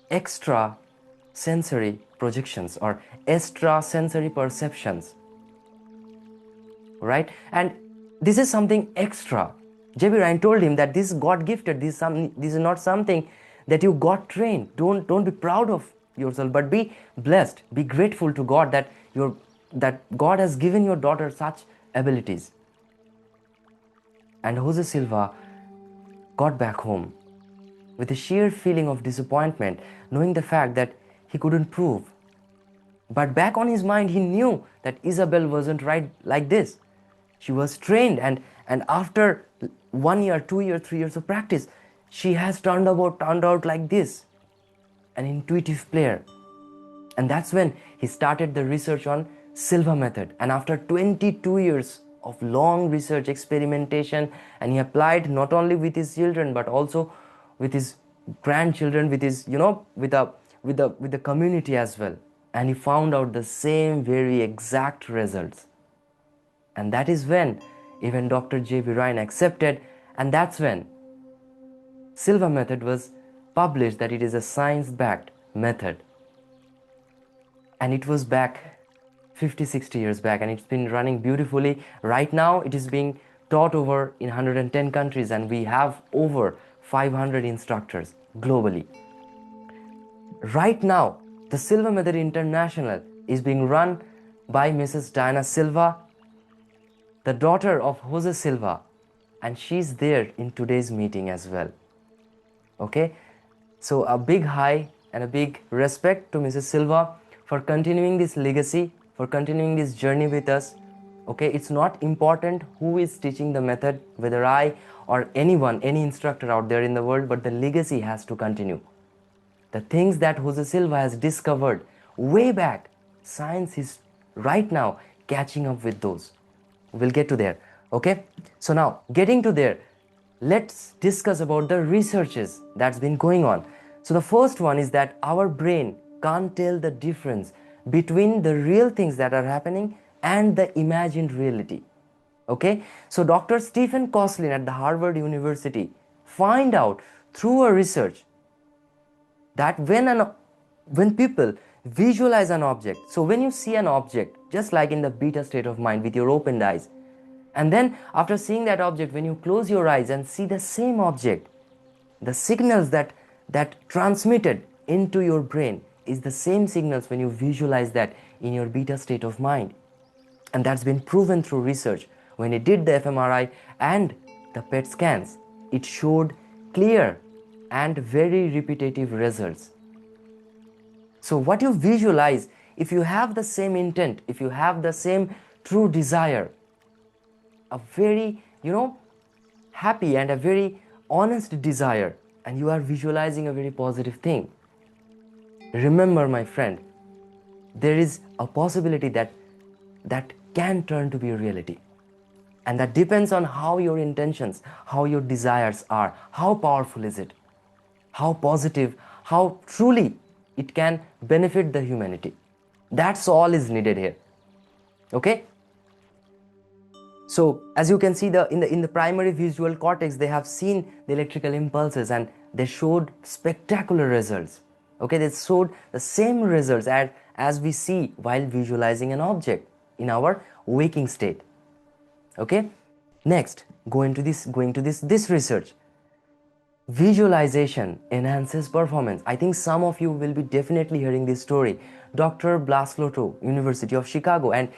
extra sensory projections or extra sensory perceptions, right? And this is something extra. J.B. Ryan told him that this is God gifted. This is not something that you got trained. Don't be proud of yourself, but be blessed. Be grateful to God that God has given your daughter such abilities. And Jose Silva got back home with a sheer feeling of disappointment, knowing the fact that he couldn't prove. But back on his mind, he knew that Isabel wasn't right like this. She was trained, and after 1 year, 2 years, 3 years of practice, she has turned out like this, an intuitive player. And that's when he started the research on Silva method. And after 22 years of long research experimentation, and he applied not only with his children but also with his grandchildren, with his with the community as well, and he found out the same very exact results. And that is when even Dr. J.B. Ryan accepted, and that's when Silva method was published, that it is a science-backed method. and it was back 50-60 years back, and it's been running beautifully. Right now it is being taught over in 110 countries, and we have over 500 instructors globally. Right now the Silva Method International is being run by Mrs. Diana Silva, the daughter of Jose Silva, and she's there in today's meeting as well. Okay, so a big hi and a big respect to Mrs. Silva for continuing this legacy, for continuing this journey with us. Okay, it's not important who is teaching the method, whether I or anyone, any instructor out there in the world, but the legacy has to continue. The things that Jose Silva has discovered way back, science is right now catching up with those. We'll get to there. Okay, so now getting to there, let's discuss about the researches that's been going on. So the first one is that our brain can't tell the difference between the real things that are happening and the imagined reality. Okay, so Dr. Stephen Koslin at the Harvard University find out through a research that when people visualize an object, so when you see an object, just like in the beta state of mind with your opened eyes, and then after seeing that object, when you close your eyes and see the same object, the signals that transmitted into your brain is the same signals when you visualize that in your beta state of mind. And that's been proven through research. When it did the fMRI and the PET scans, it showed clear and very repetitive results. So what you visualize, if you have the same intent, if you have the same true desire, a very happy and a very honest desire, and you are visualizing a very positive thing, remember, my friend, there is a possibility that can turn to be a reality. And that depends on how your intentions, how your desires are, how powerful is it, how positive, how truly it can benefit the humanity. That's all is needed here. Okay, so as you can see, in the primary visual cortex, they have seen the electrical impulses and they showed spectacular results. Okay, they showed the same results as we see while visualizing an object in our waking state. Okay, next, going to this research. Visualization enhances performance. I think some of you will be definitely hearing this story. Dr. Blasloto, University of Chicago, and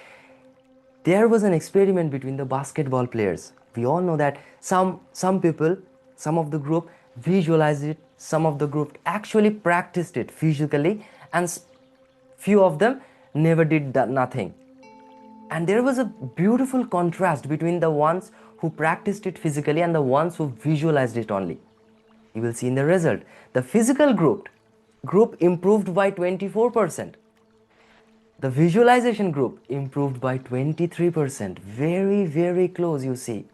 there was an experiment between the basketball players. We all know that some people, some of the group visualized it, some of the group actually practiced it physically, and few of them never did nothing. And there was a beautiful contrast between the ones who practiced it physically and the ones who visualized it only. You will see in the result, the physical group improved by 24%. The visualization group improved by 23%. Very, very close, you see.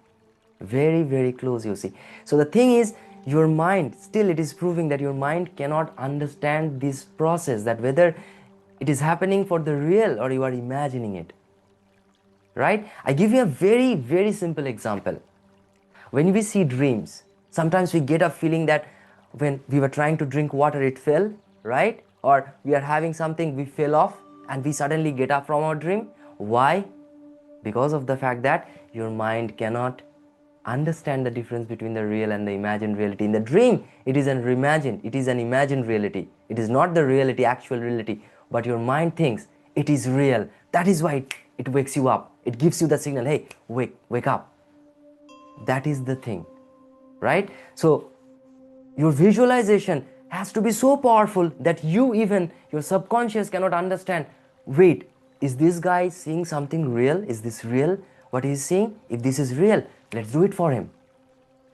Very, very close, you see. So the thing is, your mind, still it is proving that your mind cannot understand this process, that whether it is happening for the real or you are imagining it. Right? I give you a very, very simple example. When we see dreams, sometimes we get a feeling that when we were trying to drink water, it fell, right? Or we are having something, we fell off, and we suddenly get up from our dream. Why? Because of the fact that your mind cannot understand the difference between the real and the imagined reality. In the dream, it is an imagined reality. It is not the reality, actual reality, but your mind thinks it is real. That is why it wakes you up. It gives you the signal, hey, wake up. That is the thing, right? So your visualization has to be so powerful that your subconscious cannot understand, wait, is this guy seeing something real? Is this real? What he's seeing? If this is real, let's do it for him.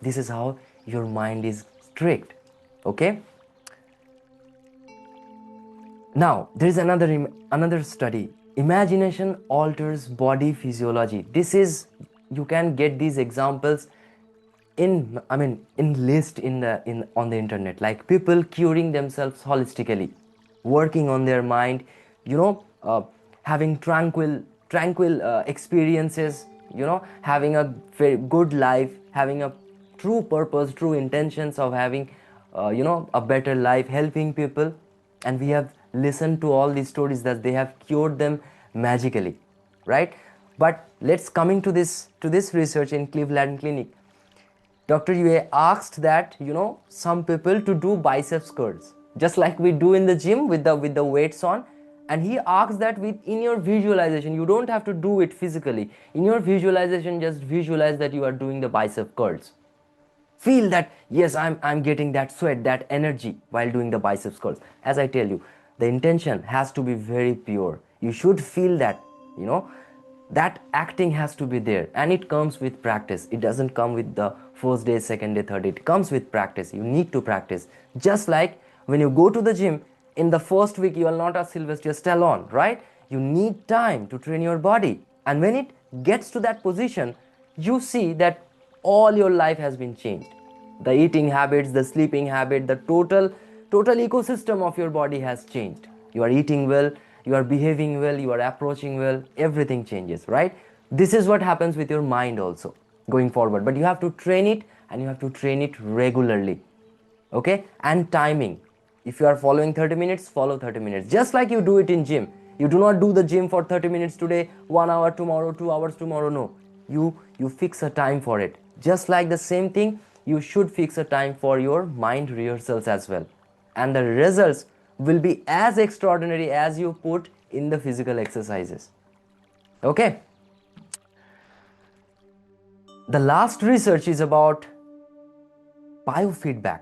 This is how your mind is tricked. Okay? Now, there is another study. Imagination alters body physiology. You can get these examples on the internet, like people curing themselves holistically, working on their mind, having tranquil experiences, having a very good life, having a true purpose, true intentions of having a better life, helping people. And we have listen to all these stories that they have cured them magically, right? But let's coming to this research in Cleveland Clinic. Dr. Yue asked that, some people to do biceps curls, just like we do in the gym with the weights on. And he asked that in your visualization, you don't have to do it physically. In your visualization, just visualize that you are doing the bicep curls. Feel that, yes, I'm getting that sweat, that energy while doing the biceps curls. As I tell you, the intention has to be very pure. You should feel that, that acting has to be there, and it comes with practice. It doesn't come with the first day, second day, third day. It comes with practice. You need to practice. Just like when you go to the gym, in the first week you are not a Sylvester Stallone, right? You need time to train your body, and when it gets to that position, you see that all your life has been changed. The eating habits, the sleeping habit, the total ecosystem of your body has changed. You are eating well, you are behaving well, you are approaching well, everything changes, right? This is what happens with your mind also going forward. But you have to train it, and you have to train it regularly. Okay? And timing. If you are following 30 minutes, follow 30 minutes. Just like you do it in gym. You do not do the gym for 30 minutes today, 1 hour tomorrow, 2 hours tomorrow. No. You fix a time for it. Just like the same thing, you should fix a time for your mind rehearsals as well. And the results will be as extraordinary as you put in the physical exercises. Okay? The last research is about biofeedback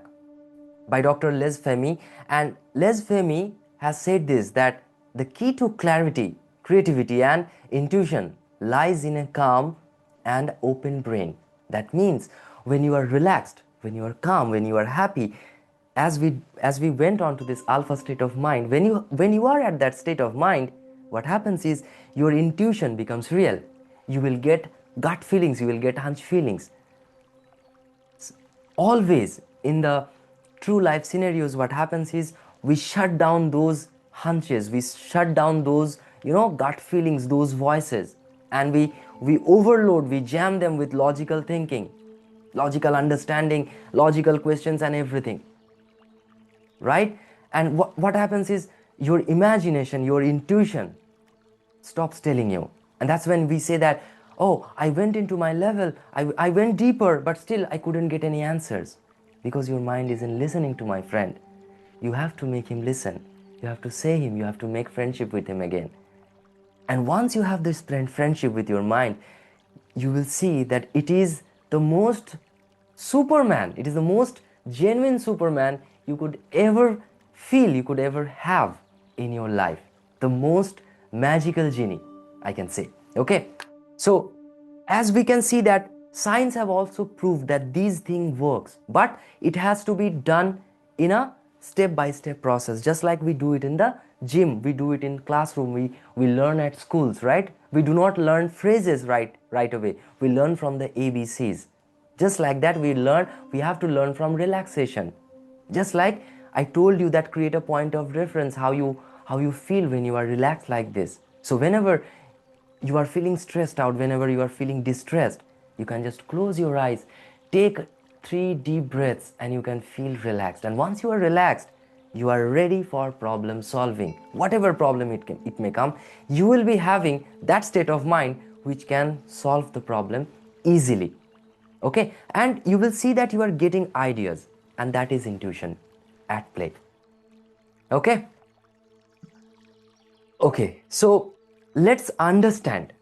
by Dr. Les Femi. And Les Femi has said this, that the key to clarity, creativity, and intuition lies in a calm and open brain. That means when you are relaxed, when you are calm, when you are happy, as we went on to this alpha state of mind, when you are at that state of mind, what happens is your intuition becomes real. You will get gut feelings, you will get hunch feelings. Always in the true life scenarios, what happens is we shut down those hunches, we shut down those gut feelings, those voices, and we overload, we jam them with logical thinking, logical understanding, logical questions, and everything, right? And what happens is your imagination, your intuition stops telling you. And that's when we say that, oh, I went into my level, I went deeper, but still I couldn't get any answers. Because your mind isn't listening to my friend. You have to make him listen. You have to say him, you have to make friendship with him again. And once you have this friendship with your mind, you will see that it is the most Superman, it is the most genuine Superman you could ever feel, you could ever have in your life. The most magical genie, I can say. Okay? So, as we can see that science have also proved that these things works, but it has to be done in a step-by-step process, just like we do it in the gym, we do it in classroom, we learn at schools, right? We do not learn phrases right away. We learn from the ABCs. Just like that, we have to learn from relaxation. Just like I told you that create a point of reference, how you feel when you are relaxed like this. So whenever you are feeling stressed out, whenever you are feeling distressed, you can just close your eyes, take 3 deep breaths, and you can feel relaxed. And once you are relaxed, you are ready for problem solving. Whatever problem it may come, you will be having that state of mind which can solve the problem easily. Okay? And you will see that you are getting ideas, and that is intuition at play. Okay? Okay, so let's understand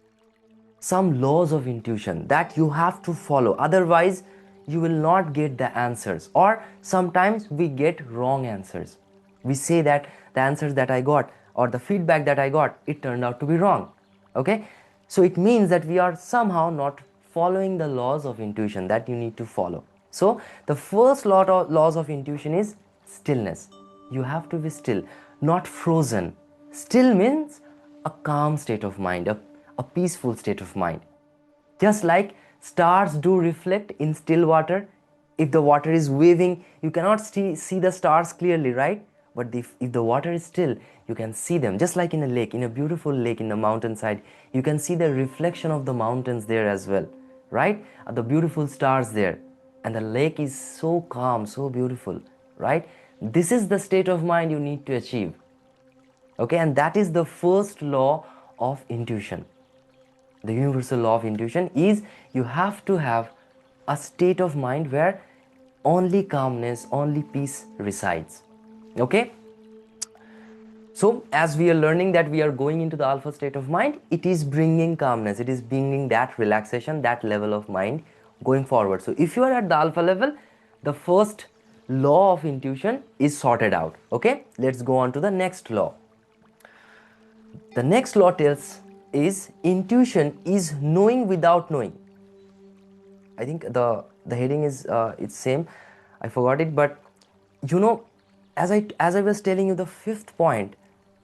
some laws of intuition that you have to follow. Otherwise, you will not get the answers, or sometimes we get wrong answers. We say that the answers that I got or the feedback that I got, it turned out to be wrong. Okay? So it means that we are somehow not following the laws of intuition that you need to follow. So the first laws of intuition is stillness. You have to be still, not frozen. Still means a calm state of mind, a peaceful state of mind. Just like stars do reflect in still water. If the water is waving, you cannot see the stars clearly, right? But if the water is still, you can see them. Just like in a lake, in a beautiful lake in the mountainside, you can see the reflection of the mountains there as well, right? The beautiful stars there. And the lake is so calm, so beautiful, right? This is the state of mind you need to achieve. Okay, and that is the first law of intuition. The universal law of intuition is you have to have a state of mind where only calmness, only peace resides. Okay, so as we are learning that we are going into the alpha state of mind, it is bringing calmness, it is bringing that relaxation, that level of mind going forward. So if you are at the alpha level, the first law of intuition is sorted out. Okay, let's go on to the next law. The next law tells is intuition is knowing without knowing. I think the heading is it's same. I forgot it, but you know, as I was telling you, the fifth point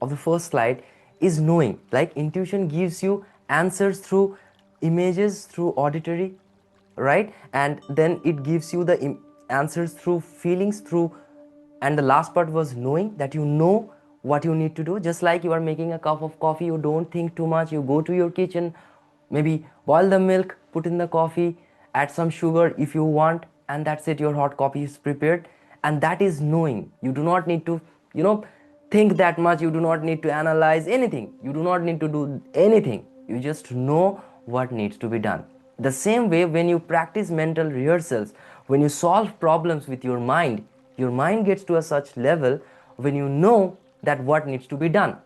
of the first slide is knowing. Like intuition gives you answers through images, through auditory, right? And then it gives you the answers through feelings, through, and the last part was knowing, that you know what you need to do. Just like you are making a cup of coffee, you don't think too much, you go to your kitchen, maybe boil the milk, put in the coffee, add some sugar if you want, and that's it, your hot coffee is prepared. And that is knowing. You do not need to, you know, think that much, you do not need to analyze anything, you do not need to do anything, you just know what needs to be done. The same way, when you practice mental rehearsals, when you solve problems with your mind gets to a such level when you know that what needs to be done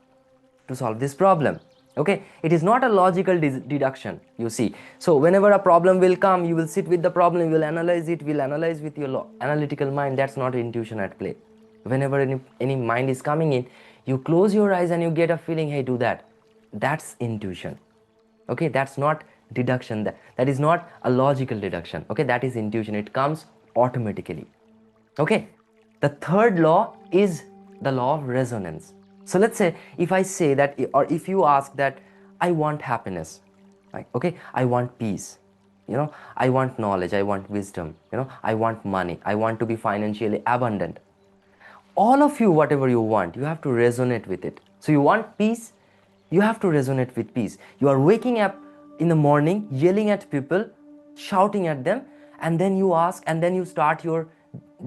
to solve this problem. Okay, it is not a logical deduction, you see. So whenever a problem will come, you will sit with the problem, you will analyze it, will analyze with your analytical mind. That's not intuition at play. Whenever any mind is coming in, you close your eyes and you get a feeling, hey, do that. That's intuition. Okay, that's not deduction. That is not a logical deduction. Okay, that is intuition. It comes automatically. Okay, the third law is the law of resonance. So let's say if I say that, or if you ask that, I want happiness, like, okay, I want peace, I want knowledge, I want wisdom, I want money, I want to be financially abundant. All of you, whatever you want, you have to resonate with it. So you want peace, you have to resonate with peace. You are waking up in the morning, yelling at people, shouting at them, and then you ask, and then you start your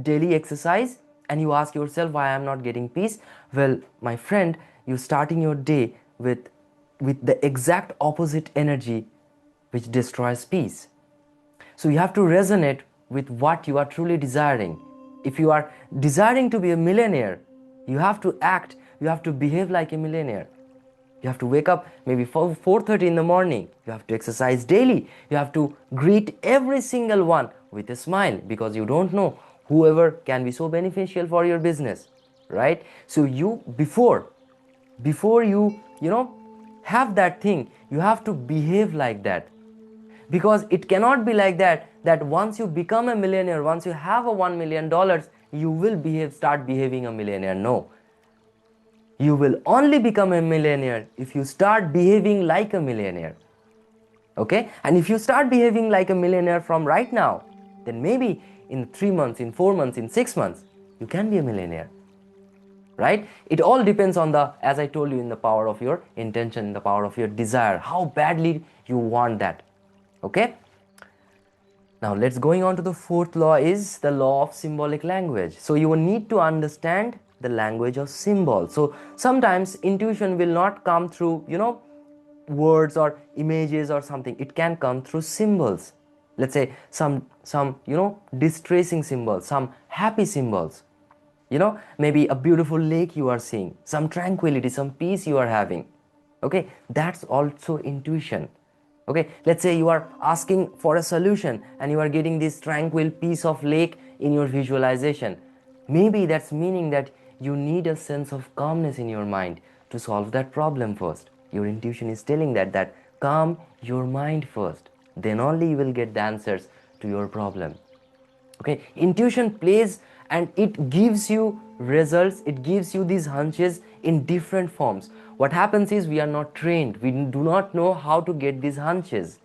daily exercise, and you ask yourself, why I am not getting peace? Well, my friend, you're starting your day with the exact opposite energy which destroys peace. So you have to resonate with what you are truly desiring. If you are desiring to be a millionaire, you have to act, you have to behave like a millionaire. You have to wake up maybe 4:30 in the morning. You have to exercise daily. You have to greet every single one with a smile, because you don't know whoever can be so beneficial for your business, right? So you, before you have that thing, you have to behave like that. Because it cannot be like that once you become a millionaire, once you have a $1 million, you will start behaving a millionaire. No, you will only become a millionaire if you start behaving like a millionaire. Okay, and if you start behaving like a millionaire from right now, then maybe in 3 months, in 4 months, in 6 months, you can be a millionaire, right? It all depends on the, as I told you, in the power of your intention, in the power of your desire, how badly you want that. Okay, now let's going on to the fourth law, is the law of symbolic language. So you will need to understand the language of symbols. So sometimes intuition will not come through words or images or something. It can come through symbols. Let's say some distressing symbols, some happy symbols, maybe a beautiful lake you are seeing, some tranquility, some peace you are having. Okay, that's also intuition. Okay, let's say you are asking for a solution and you are getting this tranquil piece of lake in your visualization. Maybe that's meaning that you need a sense of calmness in your mind to solve that problem first. Your intuition is telling that calm your mind first, then only you will get the answers to your problem. Okay, intuition plays and it gives you results, it gives you these hunches in different forms. What happens is, we are not trained, we do not know how to get these hunches.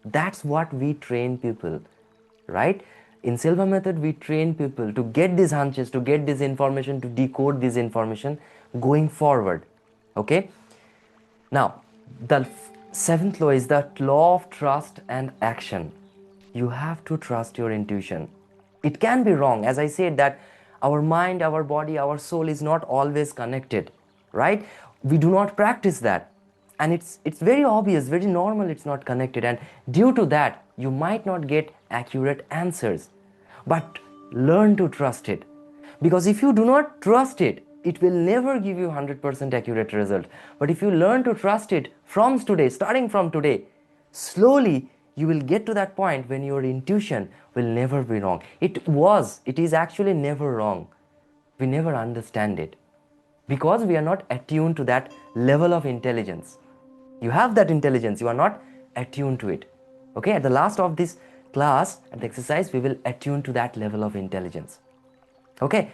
That's what we train people, right? In Silva Method, we train people to get these hunches, to get this information, to decode this information going forward. Okay, now the seventh law is the law of trust and action. You have to trust your intuition. It can be wrong, as I said, that our mind, our body, our soul is not always connected, right? We do not practice that, and it's very obvious, very normal, it's not connected, and due to that you might not get accurate answers. But learn to trust it, because if you do not trust it, it will never give you 100% accurate result. But if you learn to trust it from today, starting from today, slowly you will get to that point when your intuition will never be wrong. It is actually never wrong. We never understand it because we are not attuned to that level of intelligence. You have that intelligence, you are not attuned to it. Okay, at the last of this class, at the exercise, we will attune to that level of intelligence. Okay,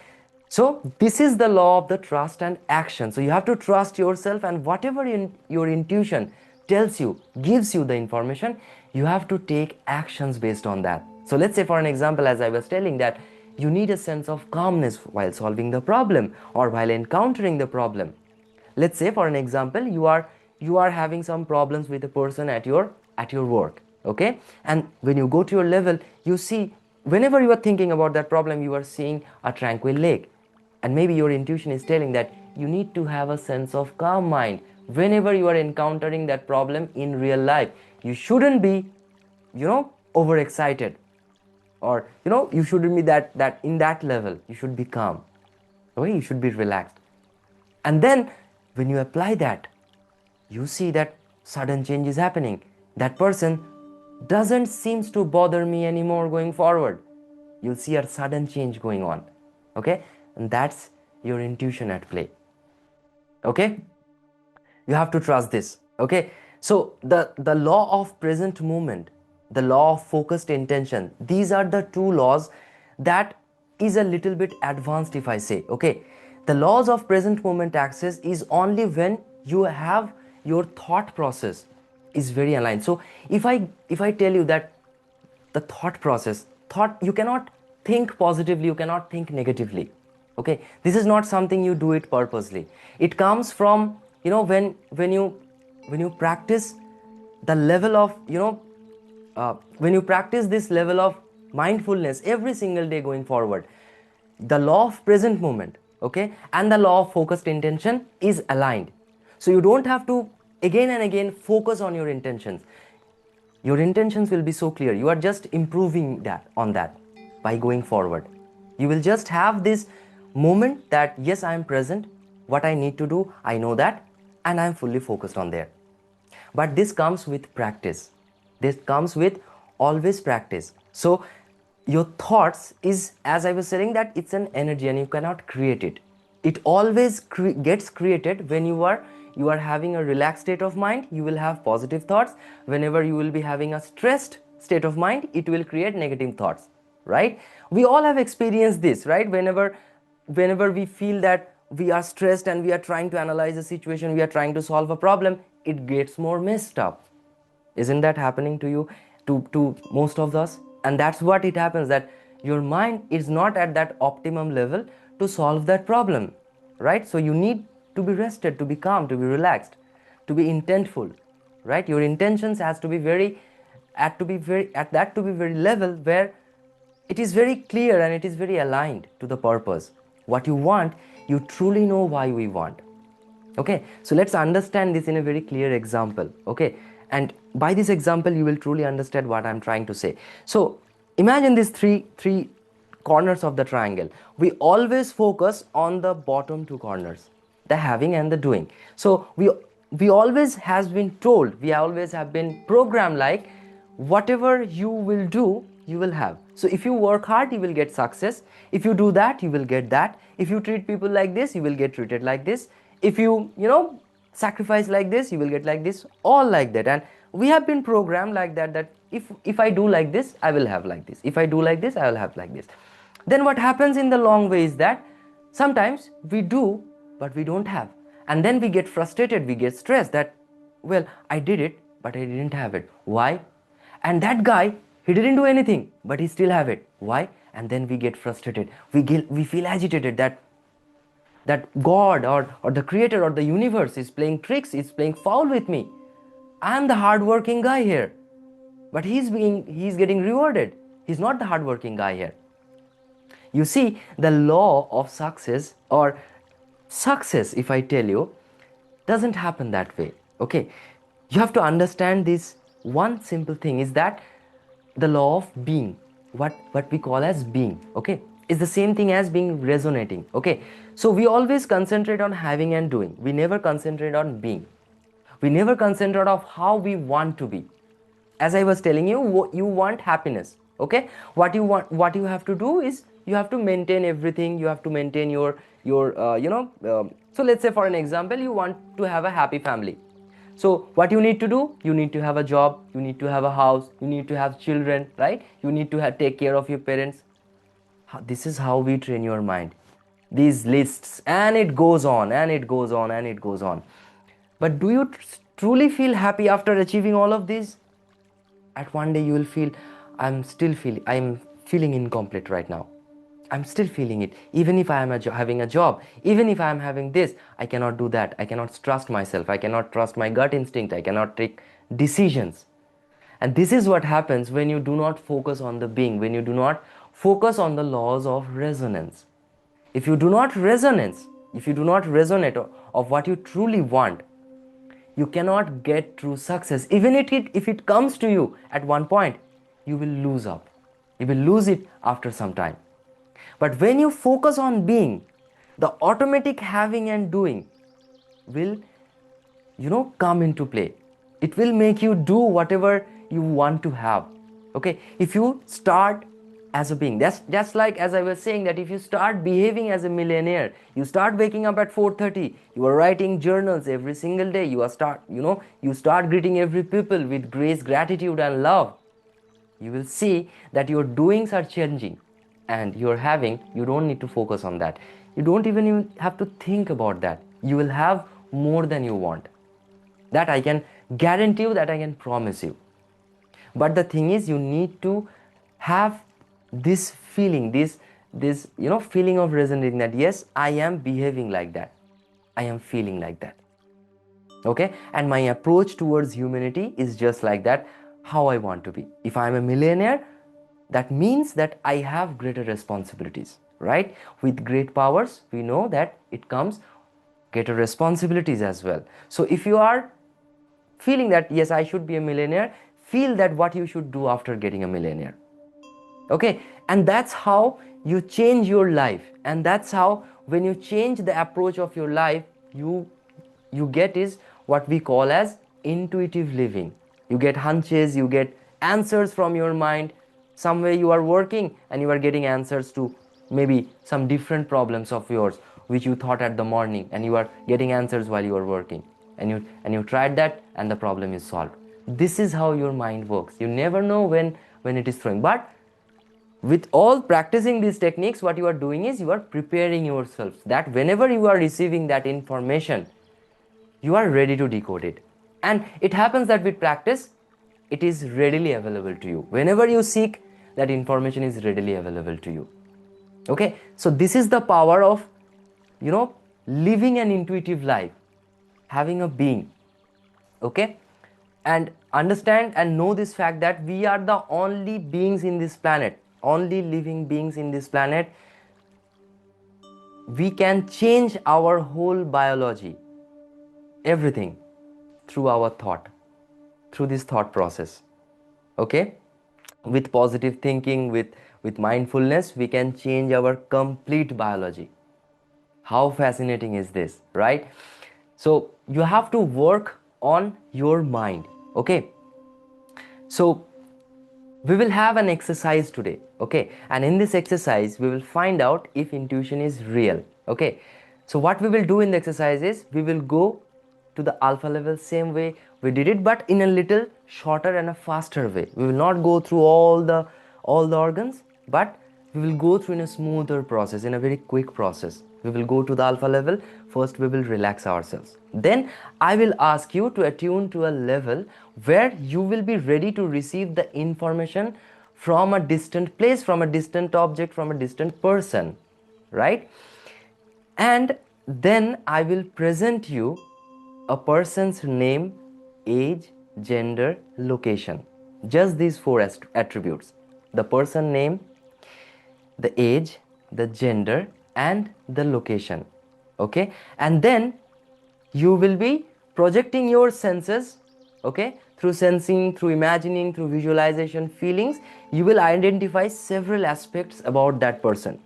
so this is the law of the trust and action. So you have to trust yourself, and whatever your intuition tells you, gives you the information, you have to take actions based on that. So let's say, for an example, as I was telling, that you need a sense of calmness while solving the problem or while encountering the problem. Let's say, for an example, you are having some problems with a person at your work. Okay, and when you go to your level, you see, whenever you are thinking about that problem, you are seeing a tranquil lake, and maybe your intuition is telling that you need to have a sense of calm mind whenever you are encountering that problem in real life. You shouldn't be, overexcited, or you shouldn't be that in that level. You should be calm. Okay, you should be relaxed. And then when you apply that, you see that sudden change is happening. That person doesn't seems to bother me anymore going forward. You'll see a sudden change going on. Okay, and that's your intuition at play. Okay, you have to trust this. Okay, so the law of present moment, the law of focused intention, these are the two laws that is a little bit advanced, if I say. Okay, the laws of present moment access is only when you have your thought process is very aligned. So if I tell you that the thought, you cannot think positively, you cannot think negatively. Okay, this is not something you do it purposely. It comes from, when you practice the level of, when you practice this level of mindfulness every single day going forward, the law of present moment, okay, and the law of focused intention is aligned. So you don't have to again and again focus on your intentions. Your intentions will be so clear. You are just improving that by going forward. You will just have this moment that, yes, I am present, what I need to do, I know that, and I am fully focused on there. But this comes with practice. This comes with always practice. So your thoughts is, as I was saying, that it's an energy and you cannot create it. It always gets created when you are having a relaxed state of mind. You will have positive thoughts. Whenever you will be having a stressed state of mind, it will create negative thoughts, right? We all have experienced this, right? Whenever we feel that we are stressed and we are trying to analyze a situation, we are trying to solve a problem, it gets more messed up. Isn't that happening to you, to most of us? And that's what it happens, that your mind is not at that optimum level to solve that problem, right? So you need to be rested, to be calm, to be relaxed, to be intentful, right? Your intentions has to be very level where it is very clear and it is very aligned to the purpose. What you want, you truly know why we want. Okay, so let's understand this in a very clear example. Okay, and by this example you will truly understand what I'm trying to say. So imagine these three corners of the triangle. We always focus on the bottom two corners, the having and the doing. So we always has been told, we always have been programmed like, whatever you will do, you will have. So if you work hard, you will get success. If you do that, you will get that. If you treat people like this, you will get treated like this. If you sacrifice like this, you will get like this, all like that. And we have been programmed like that if I do like this, I will have like this. If I do like this, I will have like this. Then what happens in the long way is that sometimes we do, but we don't have. And then we get frustrated, we get stressed that, well, I did it, but I didn't have it. Why? And that guy, he didn't do anything, but he still have it. Why? And then we get frustrated. We feel agitated that God or the creator or the universe is playing tricks, is playing foul with me. I am the hardworking guy here, but he's getting rewarded. He's not the hardworking guy here. You see, the law of success, or success, if I tell you, Doesn't happen that way. Okay, you have to understand this one simple thing is that the law of being, what we call as being, okay, is the same thing as being resonating. Okay, so we always concentrate on having and doing, we never concentrate on being, we never concentrate of how we want to be. As I was telling you, you want happiness. Okay, what you want, what you have to do is you have to maintain everything, you have to maintain your so let's say for an example, you want to have a happy family. So what you need to do, you need to have a job, you need to have a house, you need to have children, right? You need to take care of your parents. This is how we train your mind, these lists, and it goes on and it goes on and it goes on. But do you truly feel happy after achieving all of these? At one day you will feel, I'm feeling incomplete right now, I'm still feeling it. Even if I am having a job, even if I am having this, I cannot do that, I cannot trust myself, I cannot trust my gut instinct, I cannot take decisions. And this is what happens when you do not focus on the being, when you do not focus on the laws of resonance. If you do not resonance, if you do not resonate of what you truly want, you cannot get true success. Even if it comes to you at one point, you will lose up, you will lose it after some time. But when you focus on being, the automatic having and doing will come into play. It will make you do whatever you want to have. Okay, if you start as a being, that's just like as I was saying, that if you start behaving as a millionaire, you start waking up at 4:30, you are writing journals every single day, you start greeting every people with grace, gratitude and love, you will see that your doings are changing, and your having, you don't need to focus on that, you don't even have to think about that, you will have more than you want. That I can guarantee you, that I can promise you. But the thing is, you need to have this feeling, this feeling of resonating, that yes, I am behaving like that, I am feeling like that. Okay, and my approach towards humanity is just like that, how I want to be. If I am a millionaire, that means that I have greater responsibilities, right? With great powers, we know that it comes greater responsibilities as well. So if you are feeling that yes, I should be a millionaire, feel that what you should do after getting a millionaire. Okay, and that's how you change your life, and that's how, when you change the approach of your life, you get is what we call as intuitive living. You get hunches, you get answers from your mind. Somewhere you are working and you are getting answers to maybe some different problems of yours which you thought at the morning, and you are getting answers while you are working, and you tried that and the problem is solved. This is how your mind works. You never know when it is throwing. But with all practicing these techniques, what you are doing is you are preparing yourself that whenever you are receiving that information, you are ready to decode it. And it happens that with practice, it is readily available to you. Whenever you seek, that information is readily available to you. Okay, so this is the power of living an intuitive life, having a being. Okay, and understand and know this fact that we are the only beings in this planet, only living beings in this planet. We can change our whole biology, everything, through our thought, through this thought process. Okay, with positive thinking, with mindfulness, we can change our complete biology. How fascinating is this, right? So you have to work on your mind. Okay, so we will have an exercise today. Okay, and in this exercise we will find out if intuition is real. Okay, so what we will do in the exercise is we will go to the alpha level same way we did it, but in a little shorter and a faster way. We will not go through all the organs, but we will go through in a smoother process, in a very quick process. We will go to the alpha level. First we will relax ourselves, then I will ask you to attune to a level where you will be ready to receive the information from a distant place, from a distant object, from a distant person, right? And then I will present you a person's name, age, gender, location. Just these four attributes: the person name, the age, the gender, and the location. Okay, and then You will be projecting your senses, okay, through sensing, through imagining, through visualization, feelings. You will identify several aspects about that person,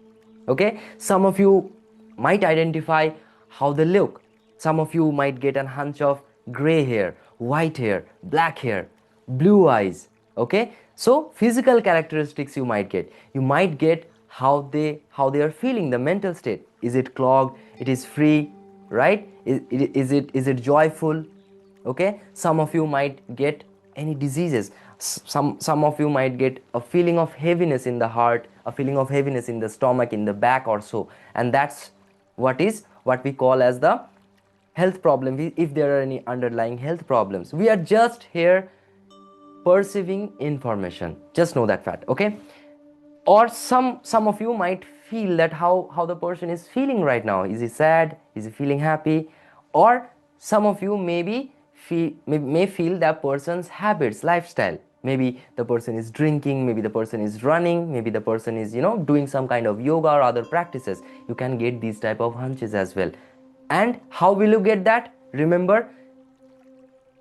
okay. Some of you might identify how they look. Some of you might get a hunch of gray hair, white hair, black hair, blue eyes, okay. So physical characteristics you might get. You might get how they are feeling, the mental state. Is it clogged? It is free, right? Is it joyful? Okay. Some of you might get any diseases. Some of you might get a feeling of heaviness in the heart, a feeling of heaviness in the stomach, in the back or so, and that's what we call as the health problem. If there are any underlying health problems, we are just here perceiving information. Just know that fact, okay. Or some of you might feel that how the person is feeling right now. Is he sad? Is he feeling happy? Or some of you may feel that person's habits, lifestyle. Maybe the person is drinking, maybe the person is running, maybe the person is doing some kind of yoga or other practices. You can get these type of hunches as well. And how will you get that? Remember,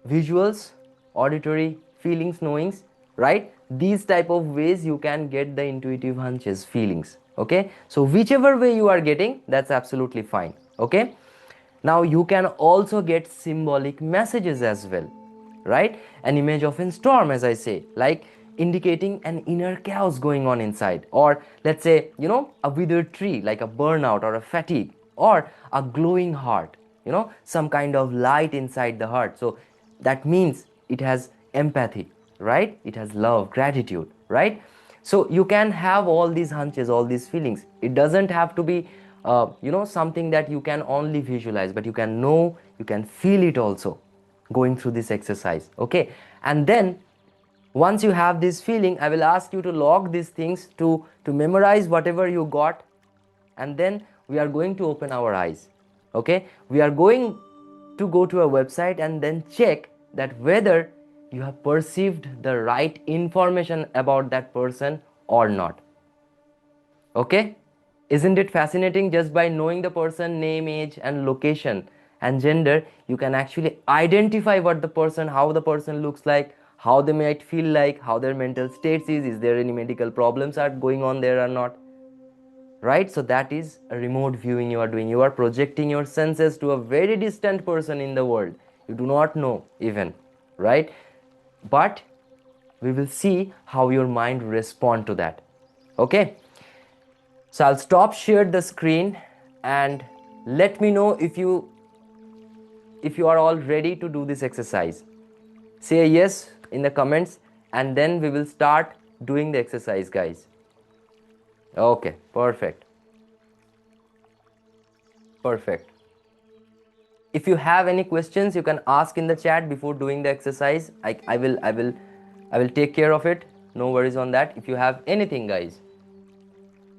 visuals, auditory, feelings, knowings, right? These type of ways you can get the intuitive hunches, feelings, okay. So whichever way you are getting, that's absolutely fine, okay. Now you can also get symbolic messages as well, right? An image of a storm, as I say, like indicating an inner chaos going on inside. Or let's say a withered tree, like a burnout or a fatigue. Or a glowing heart, some kind of light inside the heart. So that means it has empathy, right? It has love, gratitude, right? So you can have all these hunches, all these feelings. It doesn't have to be something that you can only visualize, but you can know, you can feel it also going through this exercise, okay. And then once you have this feeling, I will ask you to log these things, to memorize whatever you got. And then we are going to open our eyes, okay. We are going to go to a website and then check that whether you have perceived the right information about that person or not, okay. Isn't it fascinating? Just by knowing the person name, age and location and gender, you can actually identify what the person, how the person looks like, how they might feel like, how their mental states is there any medical problems are going on there or not, right? So that is a remote viewing you are doing. You are projecting your senses to a very distant person in the world. You do not know even, right? But we will see how your mind respond to that, okay. So I'll stop share the screen and let me know if you are all ready to do this exercise. Say a yes in the comments and then we will start doing the exercise, guys. Okay, perfect. Perfect. If you have any questions, you can ask in the chat before doing the exercise. I will take care of it. No worries on that. If you have anything, guys,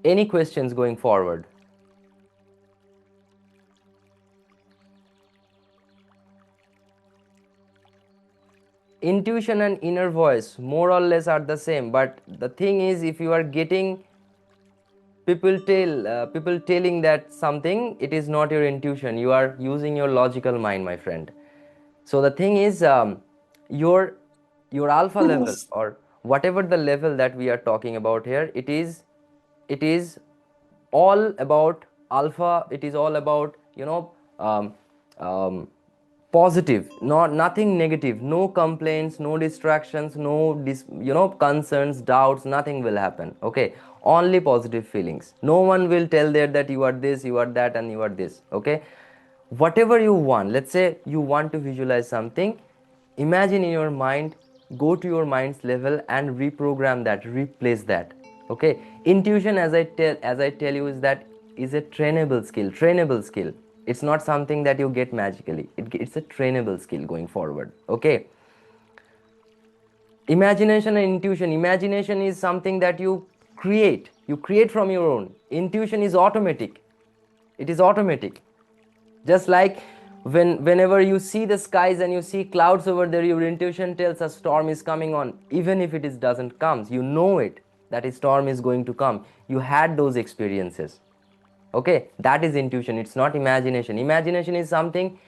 any questions going forward. Intuition and inner voice more or less are the same, but the thing is, if you are getting people telling that something, it is not your intuition. You are using your logical mind, my friend. So the thing is, your alpha level, or whatever the level that we are talking about here, it is all about alpha. It is all about um, um, positive, not nothing negative. No complaints, no distractions, no concerns, doubts. Nothing will happen, okay. Only positive feelings. No one will tell there that you are this, you are that, and you are this, okay. Whatever you want, let's say you want to visualize something, imagine in your mind, go to your mind's level and reprogram that, replace that, okay. Intuition, as I tell you, is a trainable skill. It's not something that you get magically. It's a trainable skill going forward, okay. Imagination and intuition. Imagination is something that you create from your own. Intuition is automatic. It is automatic. Just like whenever you see the skies and you see clouds over there, your intuition tells a storm is coming on. Even if doesn't come, you know it, that a storm is going to come. You had those experiences, okay. That is intuition. It's not imagination. Imagination is something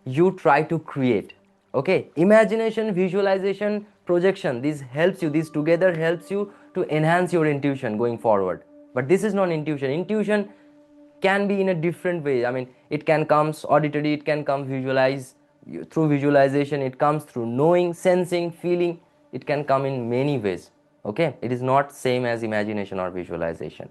you try to create. Okay, imagination, visualization, projection, this helps you, this together helps you to enhance your intuition going forward. But this is not intuition. Intuition can be in a different way. I mean, it can comes auditory, it can come through visualization, it comes through knowing, sensing, feeling. It can come in many ways. Okay, it is not same as imagination or visualization.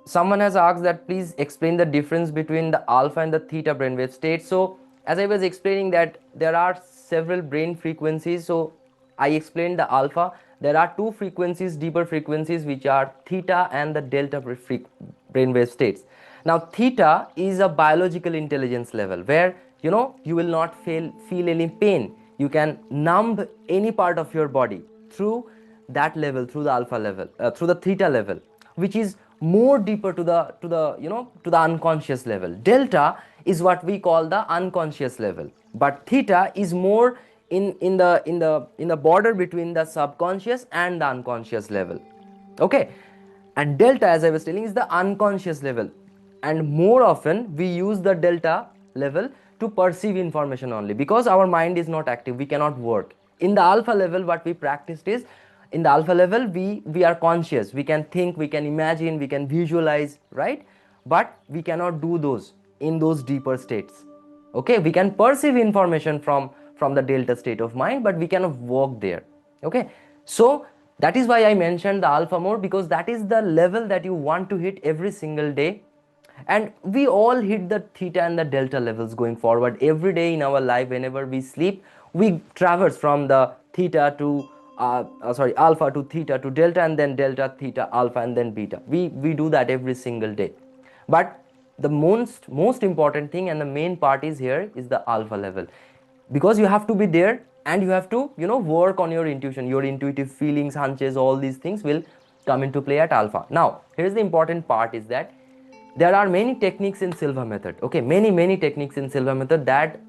Someone has asked that please explain the difference between the alpha and the theta brainwave state. So as I was explaining that there are several brain frequencies, so I explained the alpha. There are two frequencies, deeper frequencies, which are theta and the delta brainwave states. Now theta is a biological intelligence level where you will not feel any pain. You can numb any part of your body through that level, through the alpha level, through the theta level, which is more deeper to the unconscious level. Delta is what we call the unconscious level, but theta is more in the border between the subconscious and the unconscious level. Okay, and delta, as I was telling, is the unconscious level, and more often we use the delta level to perceive information only, because our mind is not active, we cannot work. In the alpha level, what we practiced is, in the alpha level we are conscious, we can think, we can imagine, we can visualize, right? But we cannot do those in those deeper states. Okay, we can perceive information from the delta state of mind, but we cannot walk there. Okay, so that is why I mentioned the alpha more, because that is the level that you want to hit every single day. And we all hit the theta and the delta levels going forward every day in our life. Whenever we sleep, we traverse from the theta to alpha to theta to delta, and then delta, theta, alpha, and then beta. We do that every single day. But the most important thing and the main part is here is the alpha level, because you have to be there and you have to work on your intuition, your intuitive feelings, hunches, all these things will come into play at alpha. Now here's the important part, is that there are many techniques in Silva method. Okay, many techniques in Silva method that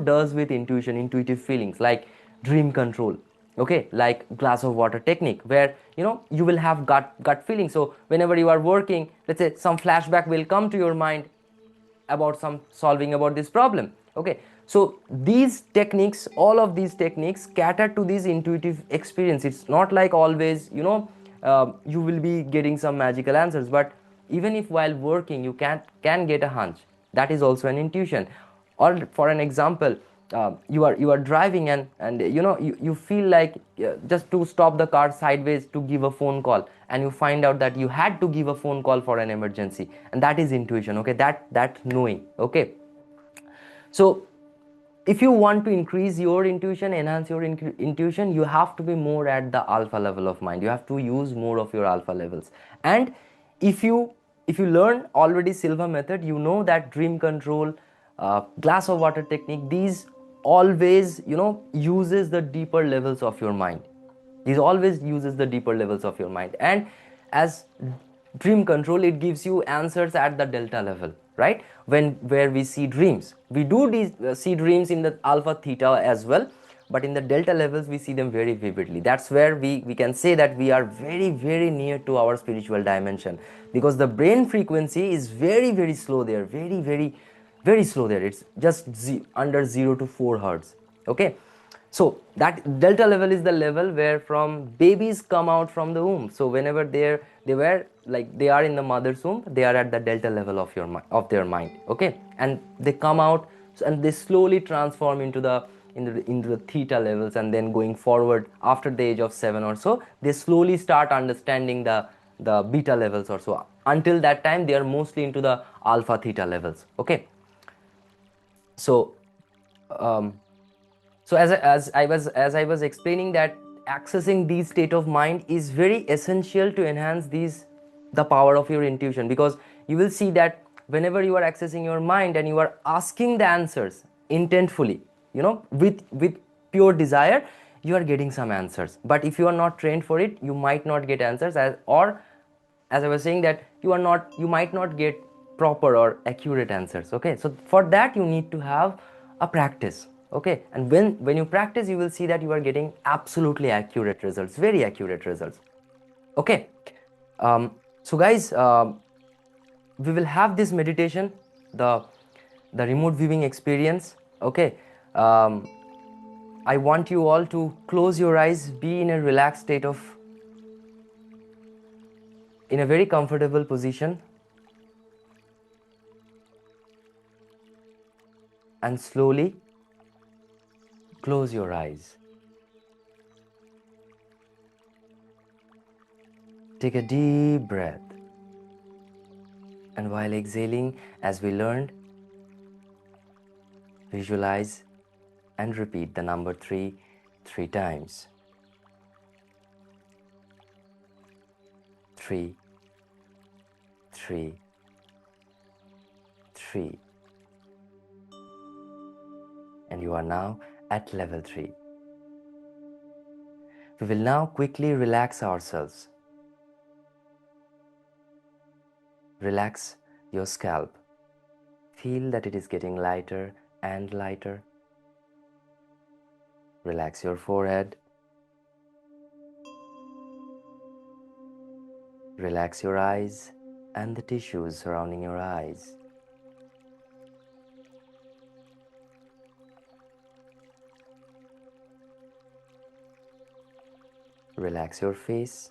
does with intuition, intuitive feelings, like dream control. Okay, like glass of water technique, where you will have gut feeling. So whenever you are working, let's say some flashback will come to your mind about some solving about this problem. Okay, so these techniques, all of these techniques cater to this intuitive experience. It's not like always you will be getting some magical answers, but even if while working you can get a hunch, that is also an intuition. Or for an example, you are driving, and you feel like just to stop the car sideways to give a phone call, and you find out that you had to give a phone call for an emergency, and that is intuition. Okay, that knowing. Okay, so if you want to increase your intuition, enhance your intuition, you have to be more at the alpha level of mind. You have to use more of your alpha levels. And if you learn already Silva method, you know that dream control, glass of water technique, these always uses the deeper levels of your mind. These always uses the deeper levels of your mind. And as dream control, it gives you answers at the delta level, right? Where we see dreams, we do see dreams in the alpha theta as well, but in the delta levels we see them very vividly. That's where we can say that we are very near to our spiritual dimension, because the brain frequency is very slow there, very slow there. It's just under 0 to 4 hertz. Okay, so that delta level is the level where from babies come out from the womb. So whenever they are in the mother's womb, they are at the delta level of their mind. Okay, and they come out, and they slowly transform into the theta levels, and then going forward after the age of 7 or so, they slowly start understanding the beta levels or so. Until that time, they are mostly into the alpha theta levels. Okay, so so as I was explaining that accessing these state of mind is very essential to enhance the power of your intuition, because you will see that whenever you are accessing your mind and you are asking the answers intentfully, with pure desire, you are getting some answers. But if you are not trained for it, you might not get answers, as I was saying, that you might not get proper or accurate answers. Okay, so for that you need to have a practice. Okay, and when you practice, you will see that you are getting absolutely accurate results, very accurate results. Okay, so guys, we will have this meditation the remote viewing experience. Okay, um, I want you all to close your eyes, be in a relaxed state of, in a very comfortable position, and slowly close your eyes. Take a deep breath, and while exhaling, as we learned, visualize and repeat the number 3 times. 3, 3, 3. And you are now at level 3. We will now quickly relax ourselves. Relax your scalp. Feel that it is getting lighter and lighter. Relax your forehead. Relax your eyes and the tissues surrounding your eyes. Relax your face.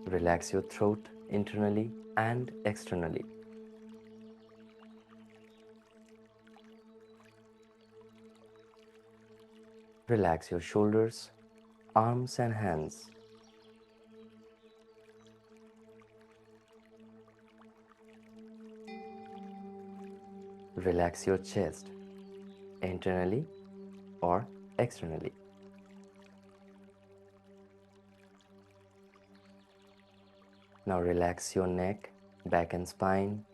Relax your throat internally and externally. Relax your shoulders, arms and hands. Relax your chest, internally or externally. Now relax your neck, back and spine.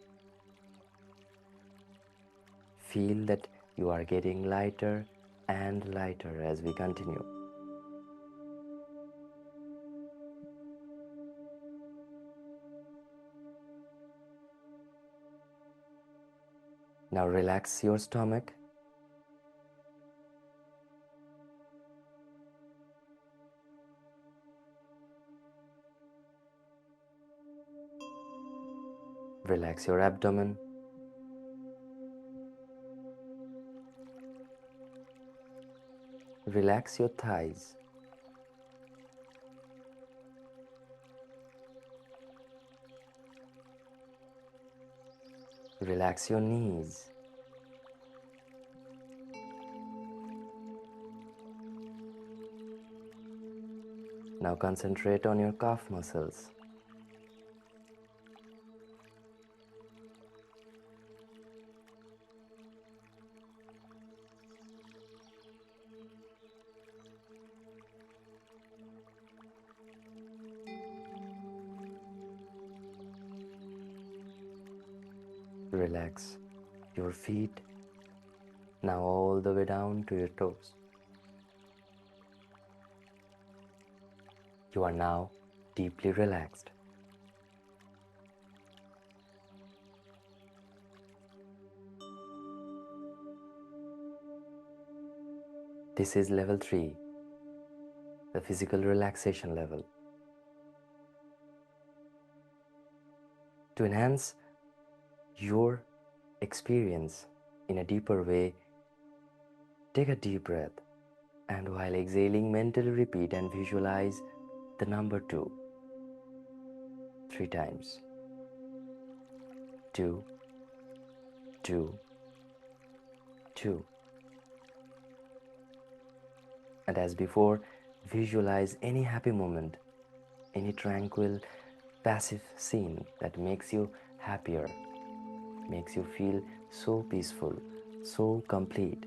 Feel that you are getting lighter and lighter as we continue. Now relax your stomach. Relax your abdomen. Relax your thighs. Relax your knees. Now concentrate on your calf muscles. Relax your feet, now all the way down to your toes. You are now deeply relaxed. This is level 3, the physical relaxation level. To enhance your experience in a deeper way, take a deep breath, and while exhaling, mentally repeat and visualize the number 2 3 times. 2, 2, 2. And as before, visualize any happy moment, any tranquil, passive scene that makes you happier, makes you feel so peaceful, so complete.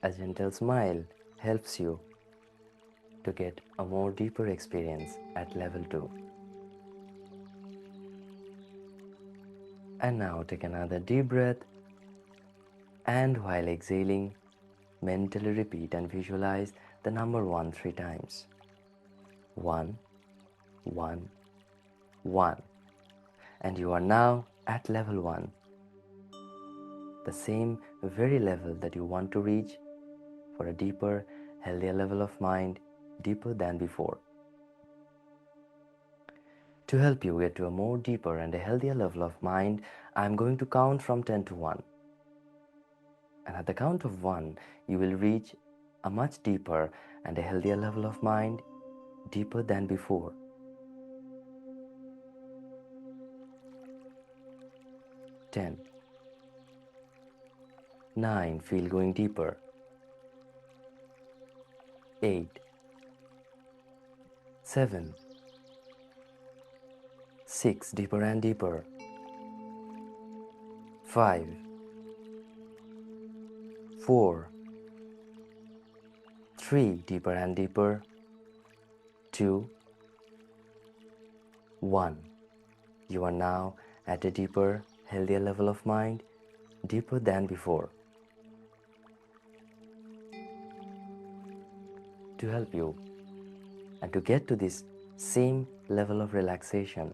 A gentle smile helps you to get a more deeper experience at level 2. And now take another deep breath, and while exhaling, mentally repeat and visualize the number 1 3 times. 1, 1, 1. and you are now at level 1, the same very level that you want to reach for a deeper, healthier level of mind, deeper than before. To help you get to a more deeper and a healthier level of mind, I am going to count from 10 to 1. And at the count of 1, you will reach a much deeper and a healthier level of mind, deeper than before. 10. 9. Feel going deeper. 8. 7. 6. Deeper and deeper. 5. 4. 3. Deeper and deeper. 2. 1. You are now at a deeper, healthier level of mind, deeper than before. To help you and to get to this same level of relaxation,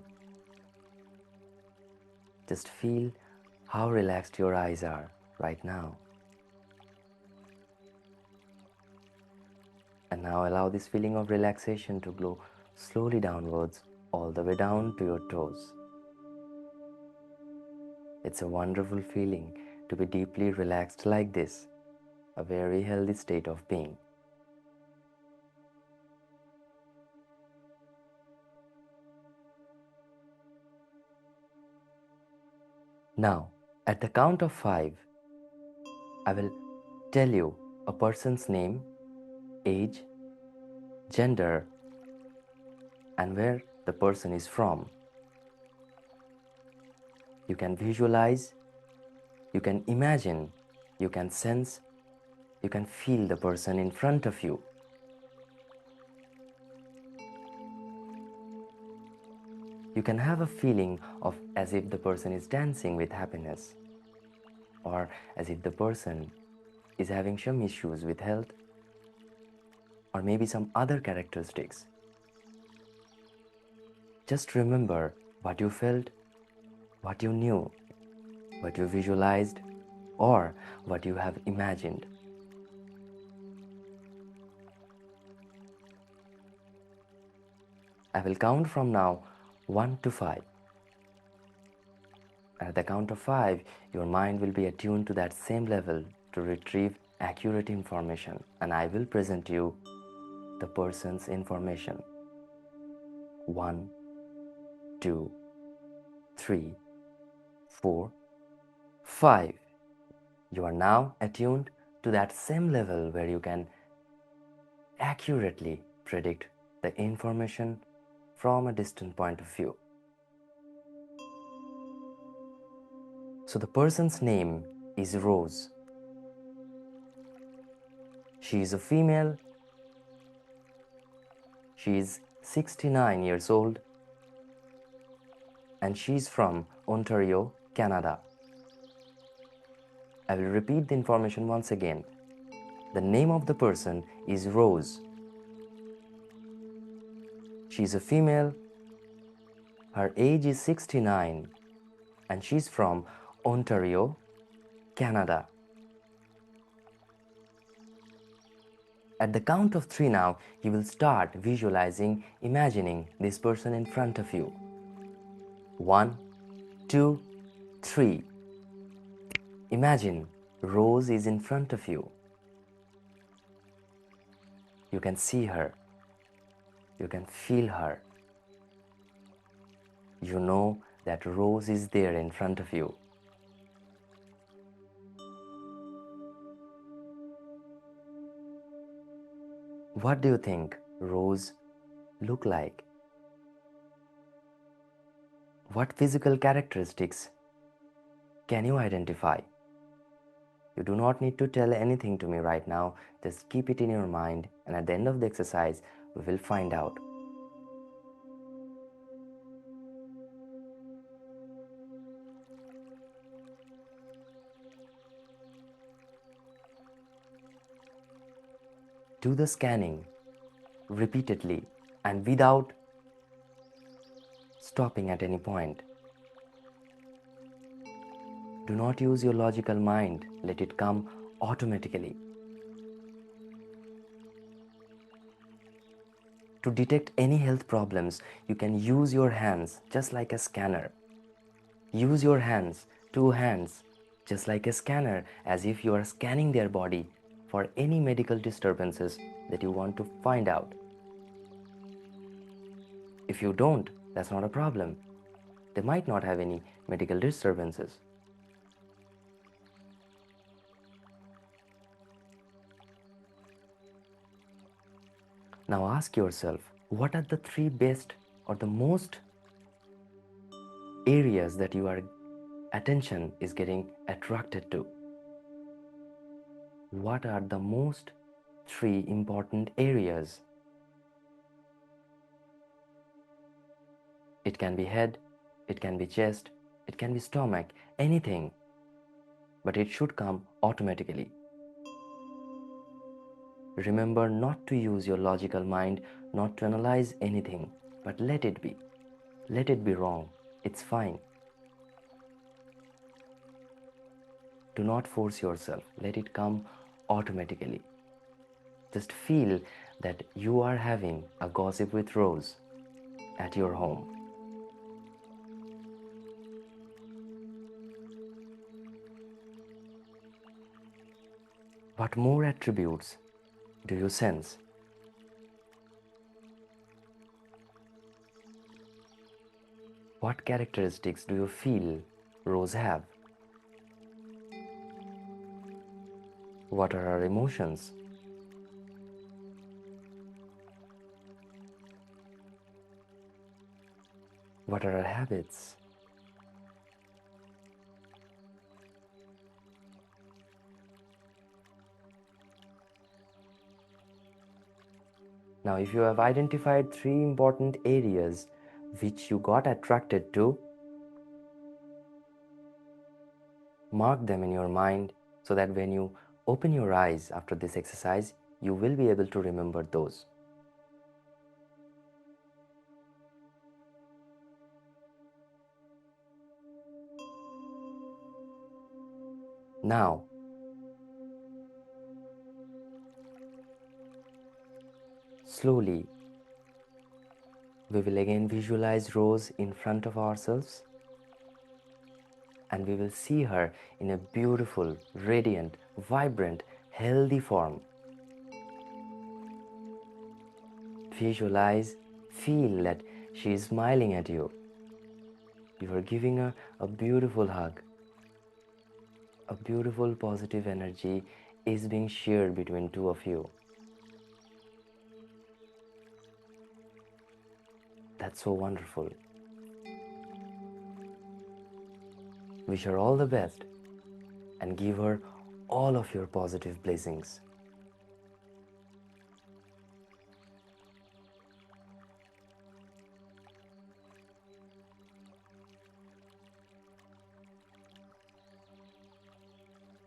just feel how relaxed your eyes are right now. And now allow this feeling of relaxation to glow slowly downwards, all the way down to your toes. It's a wonderful feeling to be deeply relaxed like this, a very healthy state of being. Now, at the count of 5, I will tell you a person's name, age, gender, and where the person is from. You can visualize, you can imagine, you can sense, you can feel the person in front of you. You can have a feeling of as if the person is dancing with happiness, or as if the person is having some issues with health, or maybe some other characteristics. Just remember what you felt, what you knew, what you visualized, or what you have imagined. I will count from now 1 to 5. At the count of 5, your mind will be attuned to that same level to retrieve accurate information, and I will present you the person's information. 1, 2, 3, 4, 5. You are now attuned to that same level where you can accurately predict the information from a distant point of view. So the person's name is Rose. She is a female. She is 69 years old, and she is from Ontario, Canada. I will repeat the information once again. The name of the person is Rose. She is a female. Her age is 69, and she is from Ontario, Canada. At the count of 3 now, you will start visualizing, imagining this person in front of you. 1, 2, 3. Imagine Rose is in front of you. You can see her. You can feel her. You know that Rose is there in front of you. What do you think Rose look like? What physical characteristics can you identify? You do not need to tell anything to me right now. Just keep it in your mind, and at the end of the exercise, we will find out. Do the scanning repeatedly and without stopping at any point. Do not use your logical mind. Let it come automatically. To detect any health problems, you can use your hands just like a scanner. Use your hands, two hands, just like a scanner, as if you are scanning their body for any medical disturbances that you want to find out. If you don't, that's not a problem. They might not have any medical disturbances. Now ask yourself, what are the three best or the most areas that your attention is getting attracted to? What are the most three important areas? It can be head, it can be chest, it can be stomach, anything. But it should come automatically. Remember not to use your logical mind, not to analyze anything, but let it be. Let it be wrong. It's fine. Do not force yourself. Let it come automatically. Just feel that you are having a gossip with Rose at your home. What more attributes do you sense? What characteristics do you feel Rose have? What are her emotions? What are her habits? Now, if you have identified three important areas which you got attracted to, mark them in your mind so that when you open your eyes after this exercise, you will be able to remember those. Now, slowly, we will again visualize Rose in front of ourselves, and we will see her in a beautiful, radiant, vibrant, healthy form. Visualize, feel that she is smiling at you. You are giving her a beautiful hug. A beautiful positive energy is being shared between two of you. That's so wonderful. Wish her all the best and give her all of your positive blessings.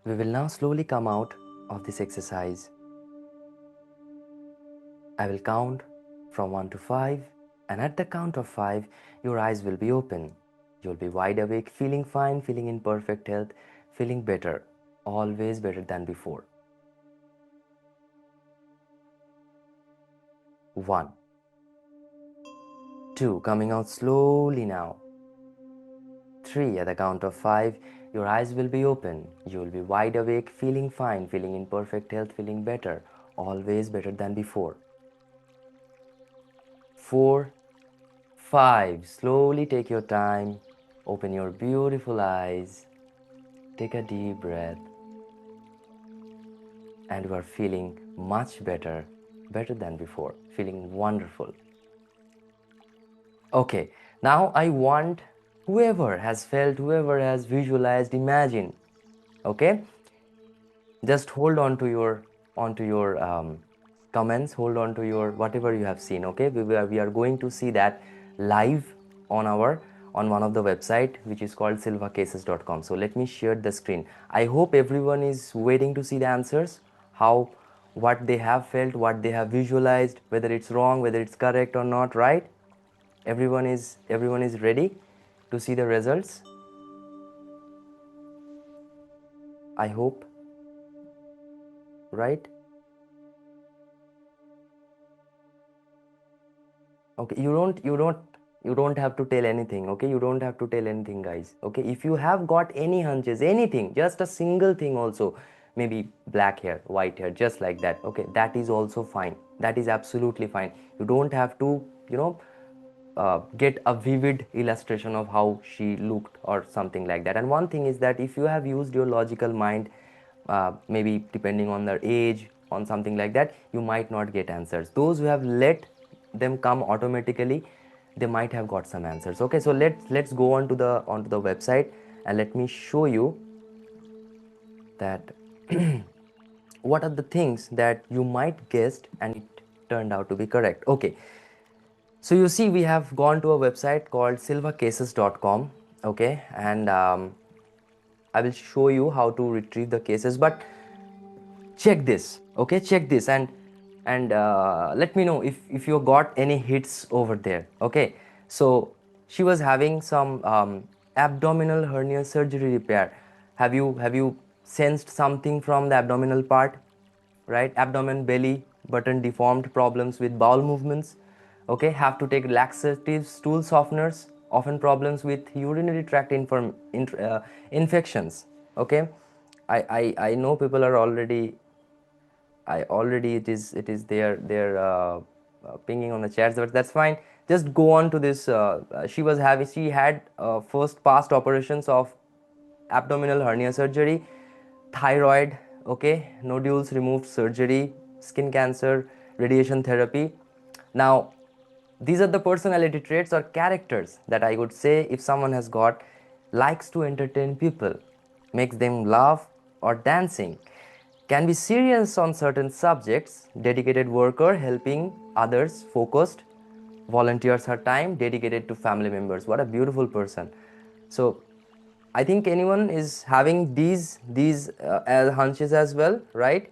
We will now slowly come out of this exercise. I will count from 1 to 5, and at the count of 5, your eyes will be open. You'll be wide awake, feeling fine, feeling in perfect health, feeling better, always better than before. 1, 2, coming out slowly now. 3, at the count of 5, your eyes will be open. You will be wide awake, feeling fine, feeling in perfect health, feeling better, always better than before. 4, 5, slowly take your time, open your beautiful eyes, take a deep breath, and you are feeling much better, better than before, feeling wonderful. Okay, now I want whoever has felt, whoever has visualized, imagine, okay? Just hold on to your comments, hold on to your whatever you have seen, okay? We are going to see that live on one of the website, which is called silvacases.com. So let me share the screen. I hope everyone is waiting to see the answers, what they have felt, what they have visualized, whether it's wrong, whether it's correct or not, right? Everyone is ready to see the results. I hope, right? Okay, you don't have to tell anything. Okay, you don't have to tell anything, guys. Okay, if you have got any hunches, anything, just a single thing also, maybe black hair, white hair, just like that, okay, that is also fine. That is absolutely fine. You don't have to, get a vivid illustration of how she looked or something like that. And one thing is that if you have used your logical mind, maybe depending on their age, on something like that, you might not get answers. Those who have let them come automatically, they might have got some answers. Okay, so let's go on to the website, and let me show you that what are the things that you might guessed and it turned out to be correct. Okay, so you see, we have gone to a website called silvacases.com. Okay, and I will show you how to retrieve the cases, but check this. Okay, check this, and let me know if you got any hits over there. Okay, so she was having some abdominal hernia surgery repair. Have you sensed something from the abdominal part? Right, abdomen, belly button deformed, problems with bowel movements. Okay, have to take laxatives, stool softeners, often problems with urinary tract infections. Okay, I know people are already, it is pinging on the chats, but that's fine. Just go on to this. She had first past operations of abdominal hernia surgery, thyroid, okay, nodules removed surgery, skin cancer, radiation therapy. Now, these are the personality traits or characters that I would say if someone has got: likes to entertain people, makes them laugh or dancing, can be serious on certain subjects, dedicated worker, helping others, focused, volunteers her time, dedicated to family members. What a beautiful person. So I think anyone is having these as hunches as well, right?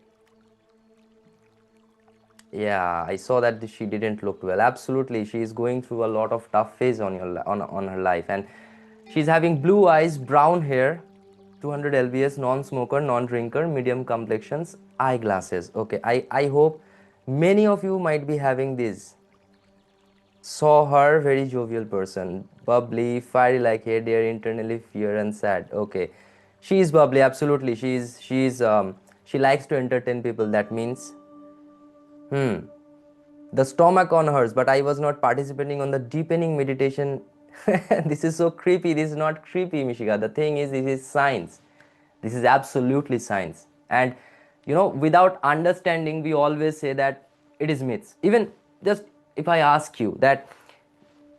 Yeah, I saw that she didn't look well. Absolutely, she is going through a lot of tough phase on her life, and she's having blue eyes, brown hair, 200 lbs, non-smoker, non-drinker, medium complexions, eyeglasses. Okay, I hope many of you might be having these. Saw her, very jovial person, bubbly, fiery like hair, dear, internally fear and sad. Okay, she is bubbly. Absolutely, she likes to entertain people. That means, the stomach on hers, but I was not participating on the deepening meditation. This is so creepy. This is not creepy, Mishika. The thing is, this is science. This is absolutely science. And without understanding, we always say that it is myths. Even just if I ask you that,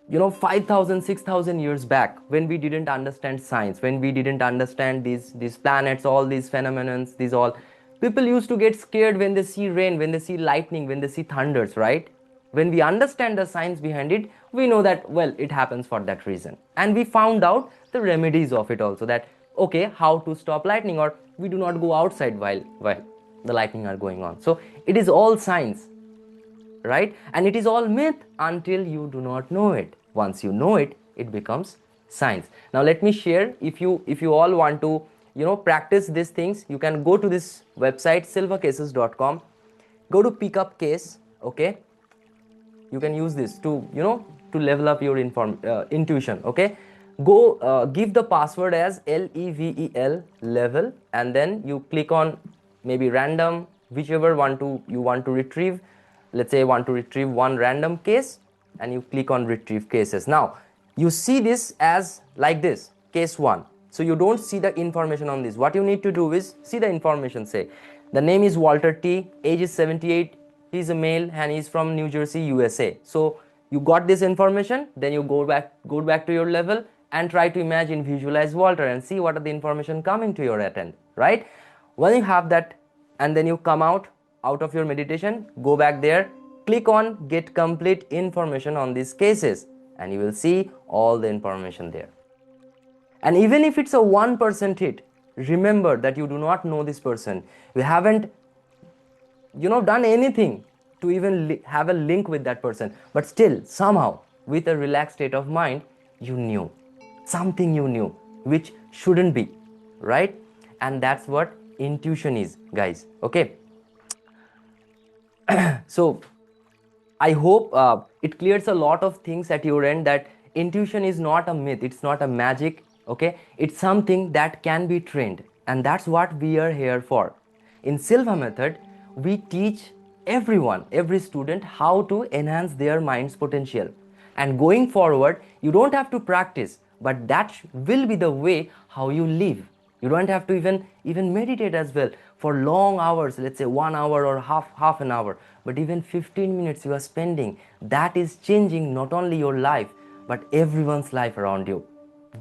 5,000, 6,000 years back, when we didn't understand science, when we didn't understand these planets, all these phenomena, these all, people used to get scared when they see rain, when they see lightning, when they see thunders, right? When we understand the science behind it, we know that, well, it happens for that reason, and we found out the remedies of it also, that okay, how to stop lightning, or we do not go outside while the lightning are going on. So it is all science, right? And it is all myth until you do not know it. Once you know it, it becomes science. Now let me share, if you all want to practice these things, you can go to this website silvacases.com, go to pick up case. Okay, you can use this to to level up your intuition. Okay, go give the password as level level, and then you click on maybe random, whichever one to you want to retrieve. Let's say I want to retrieve one random case, and you click on retrieve cases. Now you see this as like this, case 1. So you don't see the information on this. What you need to do is see the information. Say the name is Walter T, age is 78, he's a male, and he's from New Jersey, USA. So you got this information, then you go back to your level and try to imagine, visualize Walter, and see what are the information coming to your attention, right? When you have that, and then you come out of your meditation, go back there, click on get complete information on these cases, and you will see all the information there. And even if it's a 1% hit, remember that you do not know this person. You haven't done anything to even have a link with that person, but still somehow with a relaxed state of mind, you knew something, you knew which shouldn't be, right? and that's what intuition is, guys. Okay, so I hope it clears a lot of things at your end, that intuition is not a myth, it's not a magic, okay? It's something that can be trained, and that's what we are here for. In Silva Method, we teach everyone, every student, how to enhance their mind's potential. And going forward, you don't have to practice, but that will be the way how you live. You don't have to even meditate as well for long hours, let's say 1 hour or half an hour, but even 15 minutes you are spending, that is changing not only your life but everyone's life around you.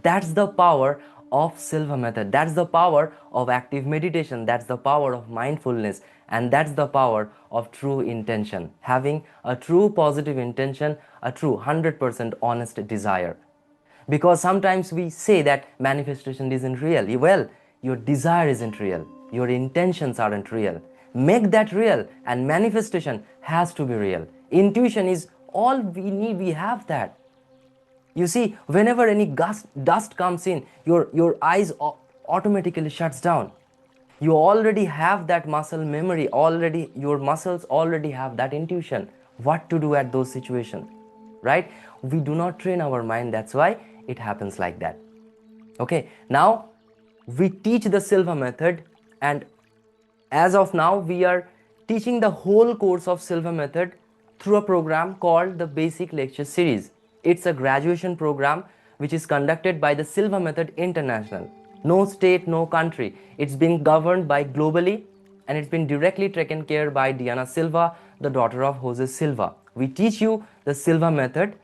That's the power of Silva Method. That's the power of active meditation. That's the power of mindfulness. And that's the power of true intention. Having a true positive intention, a true 100% honest desire. Because sometimes we say that manifestation isn't real. Well, your desire isn't real. Your intentions aren't real. Make that real, and manifestation has to be real. Intuition is all we need. We have that. You see, whenever any dust comes in, your eyes automatically shuts down. You already have that muscle memory, already your muscles already have that intuition, what to do at those situations, right? We do not train our mind, that's why it happens like that. Okay, now we teach the Silva Method, and as of now we are teaching the whole course of Silva Method through a program called the Basic Lecture Series. It's a graduation program which is conducted by the Silva Method International. No state, no country. It's been governed by globally, and it's been directly taken care by Diana Silva, the daughter of Jose Silva. We teach you the Silva Method,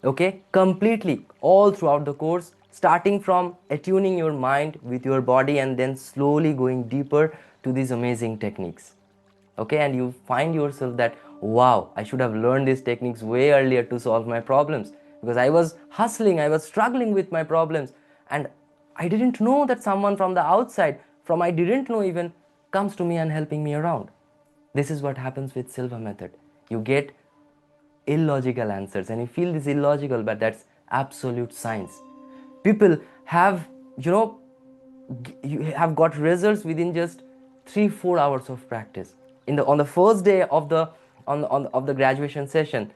okay, completely all throughout the course, starting from attuning your mind with your body and then slowly going deeper to these amazing techniques. Okay, and you find yourself that, wow, I should have learned these techniques way earlier to solve my problems, because I was hustling, I was struggling with my problems, and I didn't know that someone from the outside, from I didn't know even, comes to me and helping me around. This is what happens with Silva Method. You get illogical answers, and you feel this illogical, but that's absolute science. People have, you know, you have got results within just 3-4 hours of practice. On the first day of the of the graduation session,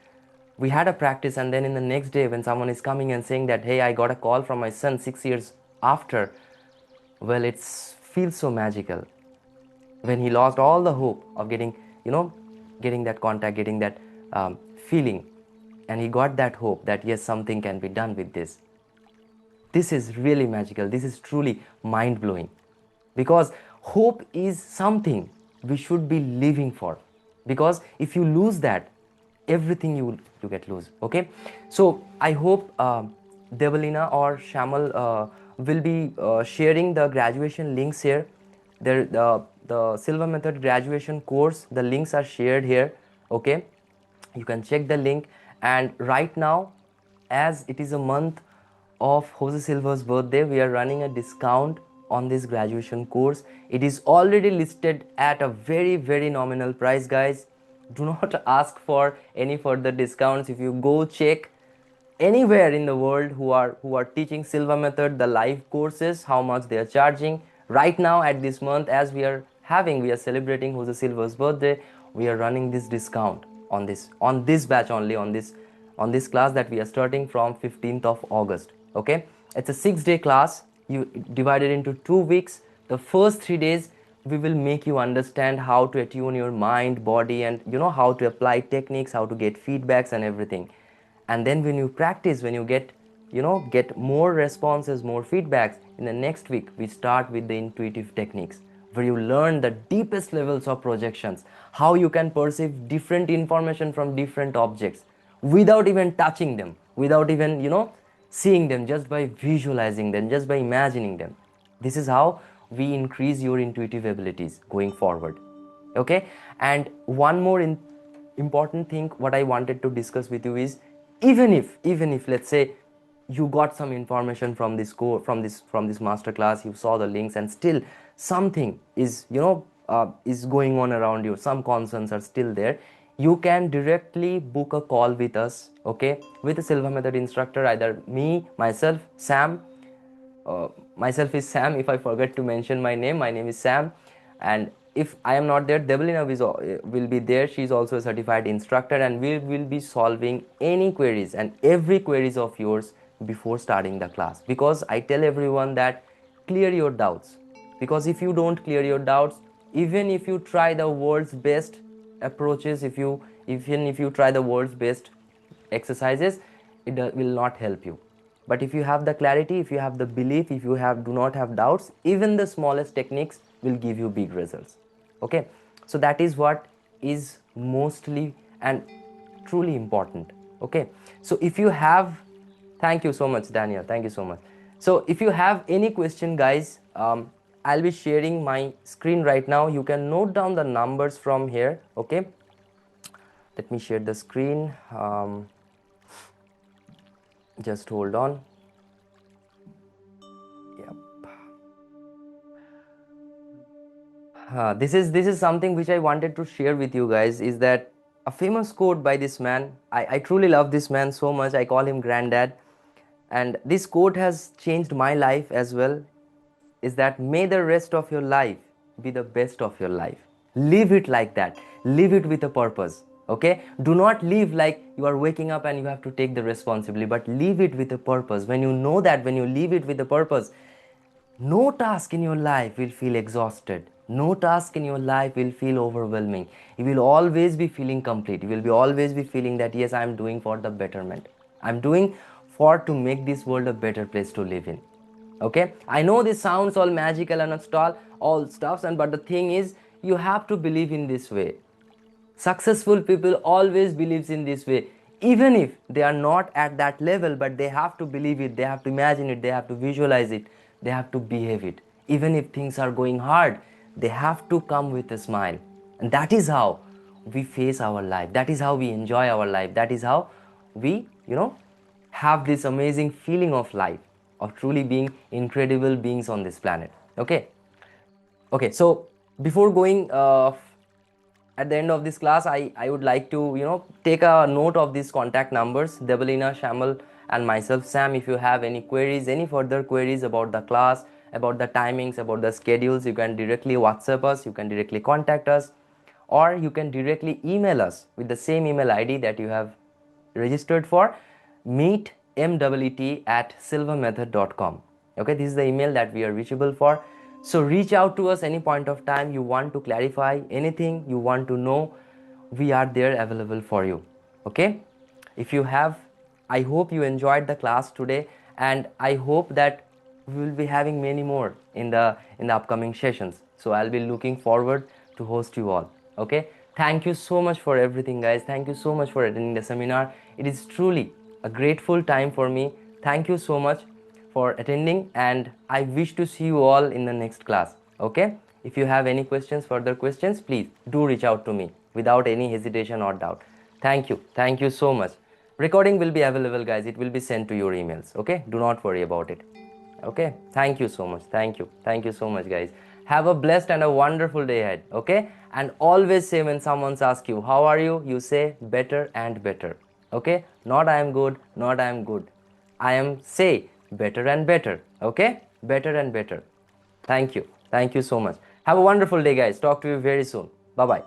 we had a practice, and then in the next day when someone is coming and saying that, hey, I got a call from my son 6 years after, well, it feels so magical. When he lost all the hope of getting, getting that contact, getting that feeling, and he got that hope that yes, something can be done with this. This is really magical. This is truly mind-blowing, because hope is something we should be living for, because if you lose that, everything you get lose. Okay, so I hope Devalina or Shamal will be sharing the graduation links here. The Silva Method graduation course, the links are shared here. Okay, you can check the link. And right now, as it is a month of Jose Silva's birthday, we are running a discount on this graduation course. It is already listed at a very nominal price, guys. Do not ask for any further discounts. If you go check anywhere in the world who are teaching Silva Method, the live courses, how much they are charging right now at this month, as we are celebrating Jose Silva's birthday, we are running this discount on this batch only, on this class that we are starting from 15th of August. Okay, it's a 6-day class, you divided into 2 weeks. The first 3 days we will make you understand how to attune your mind, body, and how to apply techniques, how to get feedbacks and everything. And then when you practice, when you get more responses, more feedbacks, in the next week we start with the intuitive techniques, where you learn the deepest levels of projections, how you can perceive different information from different objects without even touching them, without even seeing them, just by visualizing them, just by imagining them. This is how we increase your intuitive abilities going forward. Okay, and one more important thing what I wanted to discuss with you is, even if let's say you got some information from this from this master class, you saw the links, and still something is is going on around you, some concerns are still there, you can directly book a call with us, okay, with a Silva Method instructor, either me, myself, Sam, Myself is Sam. If I forget to mention my name is Sam. And if I am not there, Debalina will be there. She is also a certified instructor, and we will be solving any queries and every queries of yours before starting the class. Because I tell everyone that clear your doubts. Because if you don't clear your doubts, even if you try the world's best approaches, even if you try the world's best exercises, it will not help you. But if you have the clarity, if you have the belief, if you do not have doubts, even the smallest techniques will give you big results. Okay, so that is what is mostly and truly important. Okay, so if you have, thank you so much, Daniel, thank you so much. So if you have any question, guys, I'll be sharing my screen right now. You can note down the numbers from here. Okay, let me share the screen. Just hold on. Yep. This is something which I wanted to share with you guys, is that a famous quote by this man. I truly love this man so much. I call him granddad. And this quote has changed my life as well, is that may the rest of your life be the best of your life. Live it like that. Live it with a purpose. Okay, do not live like you are waking up and you have to take the responsibility, but live it with a purpose. When you know that, when you live it with a purpose, no task in your life will feel exhausted. No task in your life will feel overwhelming. You will always be feeling complete. You will be always be feeling that yes, I am doing for the betterment. I'm doing for to make this world a better place to live in. Okay, I know this sounds all magical and all stuffs, and but the thing is, you have to believe in this way. Successful people always believes in this way, even if they are not at that level, but they have to believe it, they have to imagine it, they have to visualize it, they have to behave it. Even if things are going hard, they have to come with a smile. And that is how we face our life, that is how we enjoy our life, that is how we have this amazing feeling of life, of truly being incredible beings on this planet. Okay, so before going at the end of this class, I would like to take a note of these contact numbers, Debelina, Shamal, and myself, Sam. If you have any queries, any further queries about the class, about the timings, about the schedules, you can directly WhatsApp us, you can directly contact us, or you can directly email us with the same email ID that you have registered for, meetmwet@silvamethod.com. Okay, this is the email that we are reachable for. So reach out to us any point of time you want to clarify anything you want to know. We are there available for you. Okay, if you have, I hope you enjoyed the class today, and I hope that we will be having many more in the upcoming sessions. So I'll be looking forward to host you all. Okay, thank you so much for everything, guys. Thank you so much for attending the seminar. It is truly a grateful time for me. Thank you so much for attending, and I wish to see you all in the next class. Okay, if you have any questions, further questions, please do reach out to me without any hesitation or doubt. Thank you so much. Recording will be available, guys. It will be sent to your emails. Okay, do not worry about it. Okay, thank you so much. Thank you so much, guys. Have a blessed and a wonderful day ahead. Okay, and always say, when someone asks you how are you, you say better and better. Okay, not I am good, not I am good, I am say better and better. Okay, better and better. Thank you so much. Have a wonderful day, guys. Talk to you very soon. Bye bye.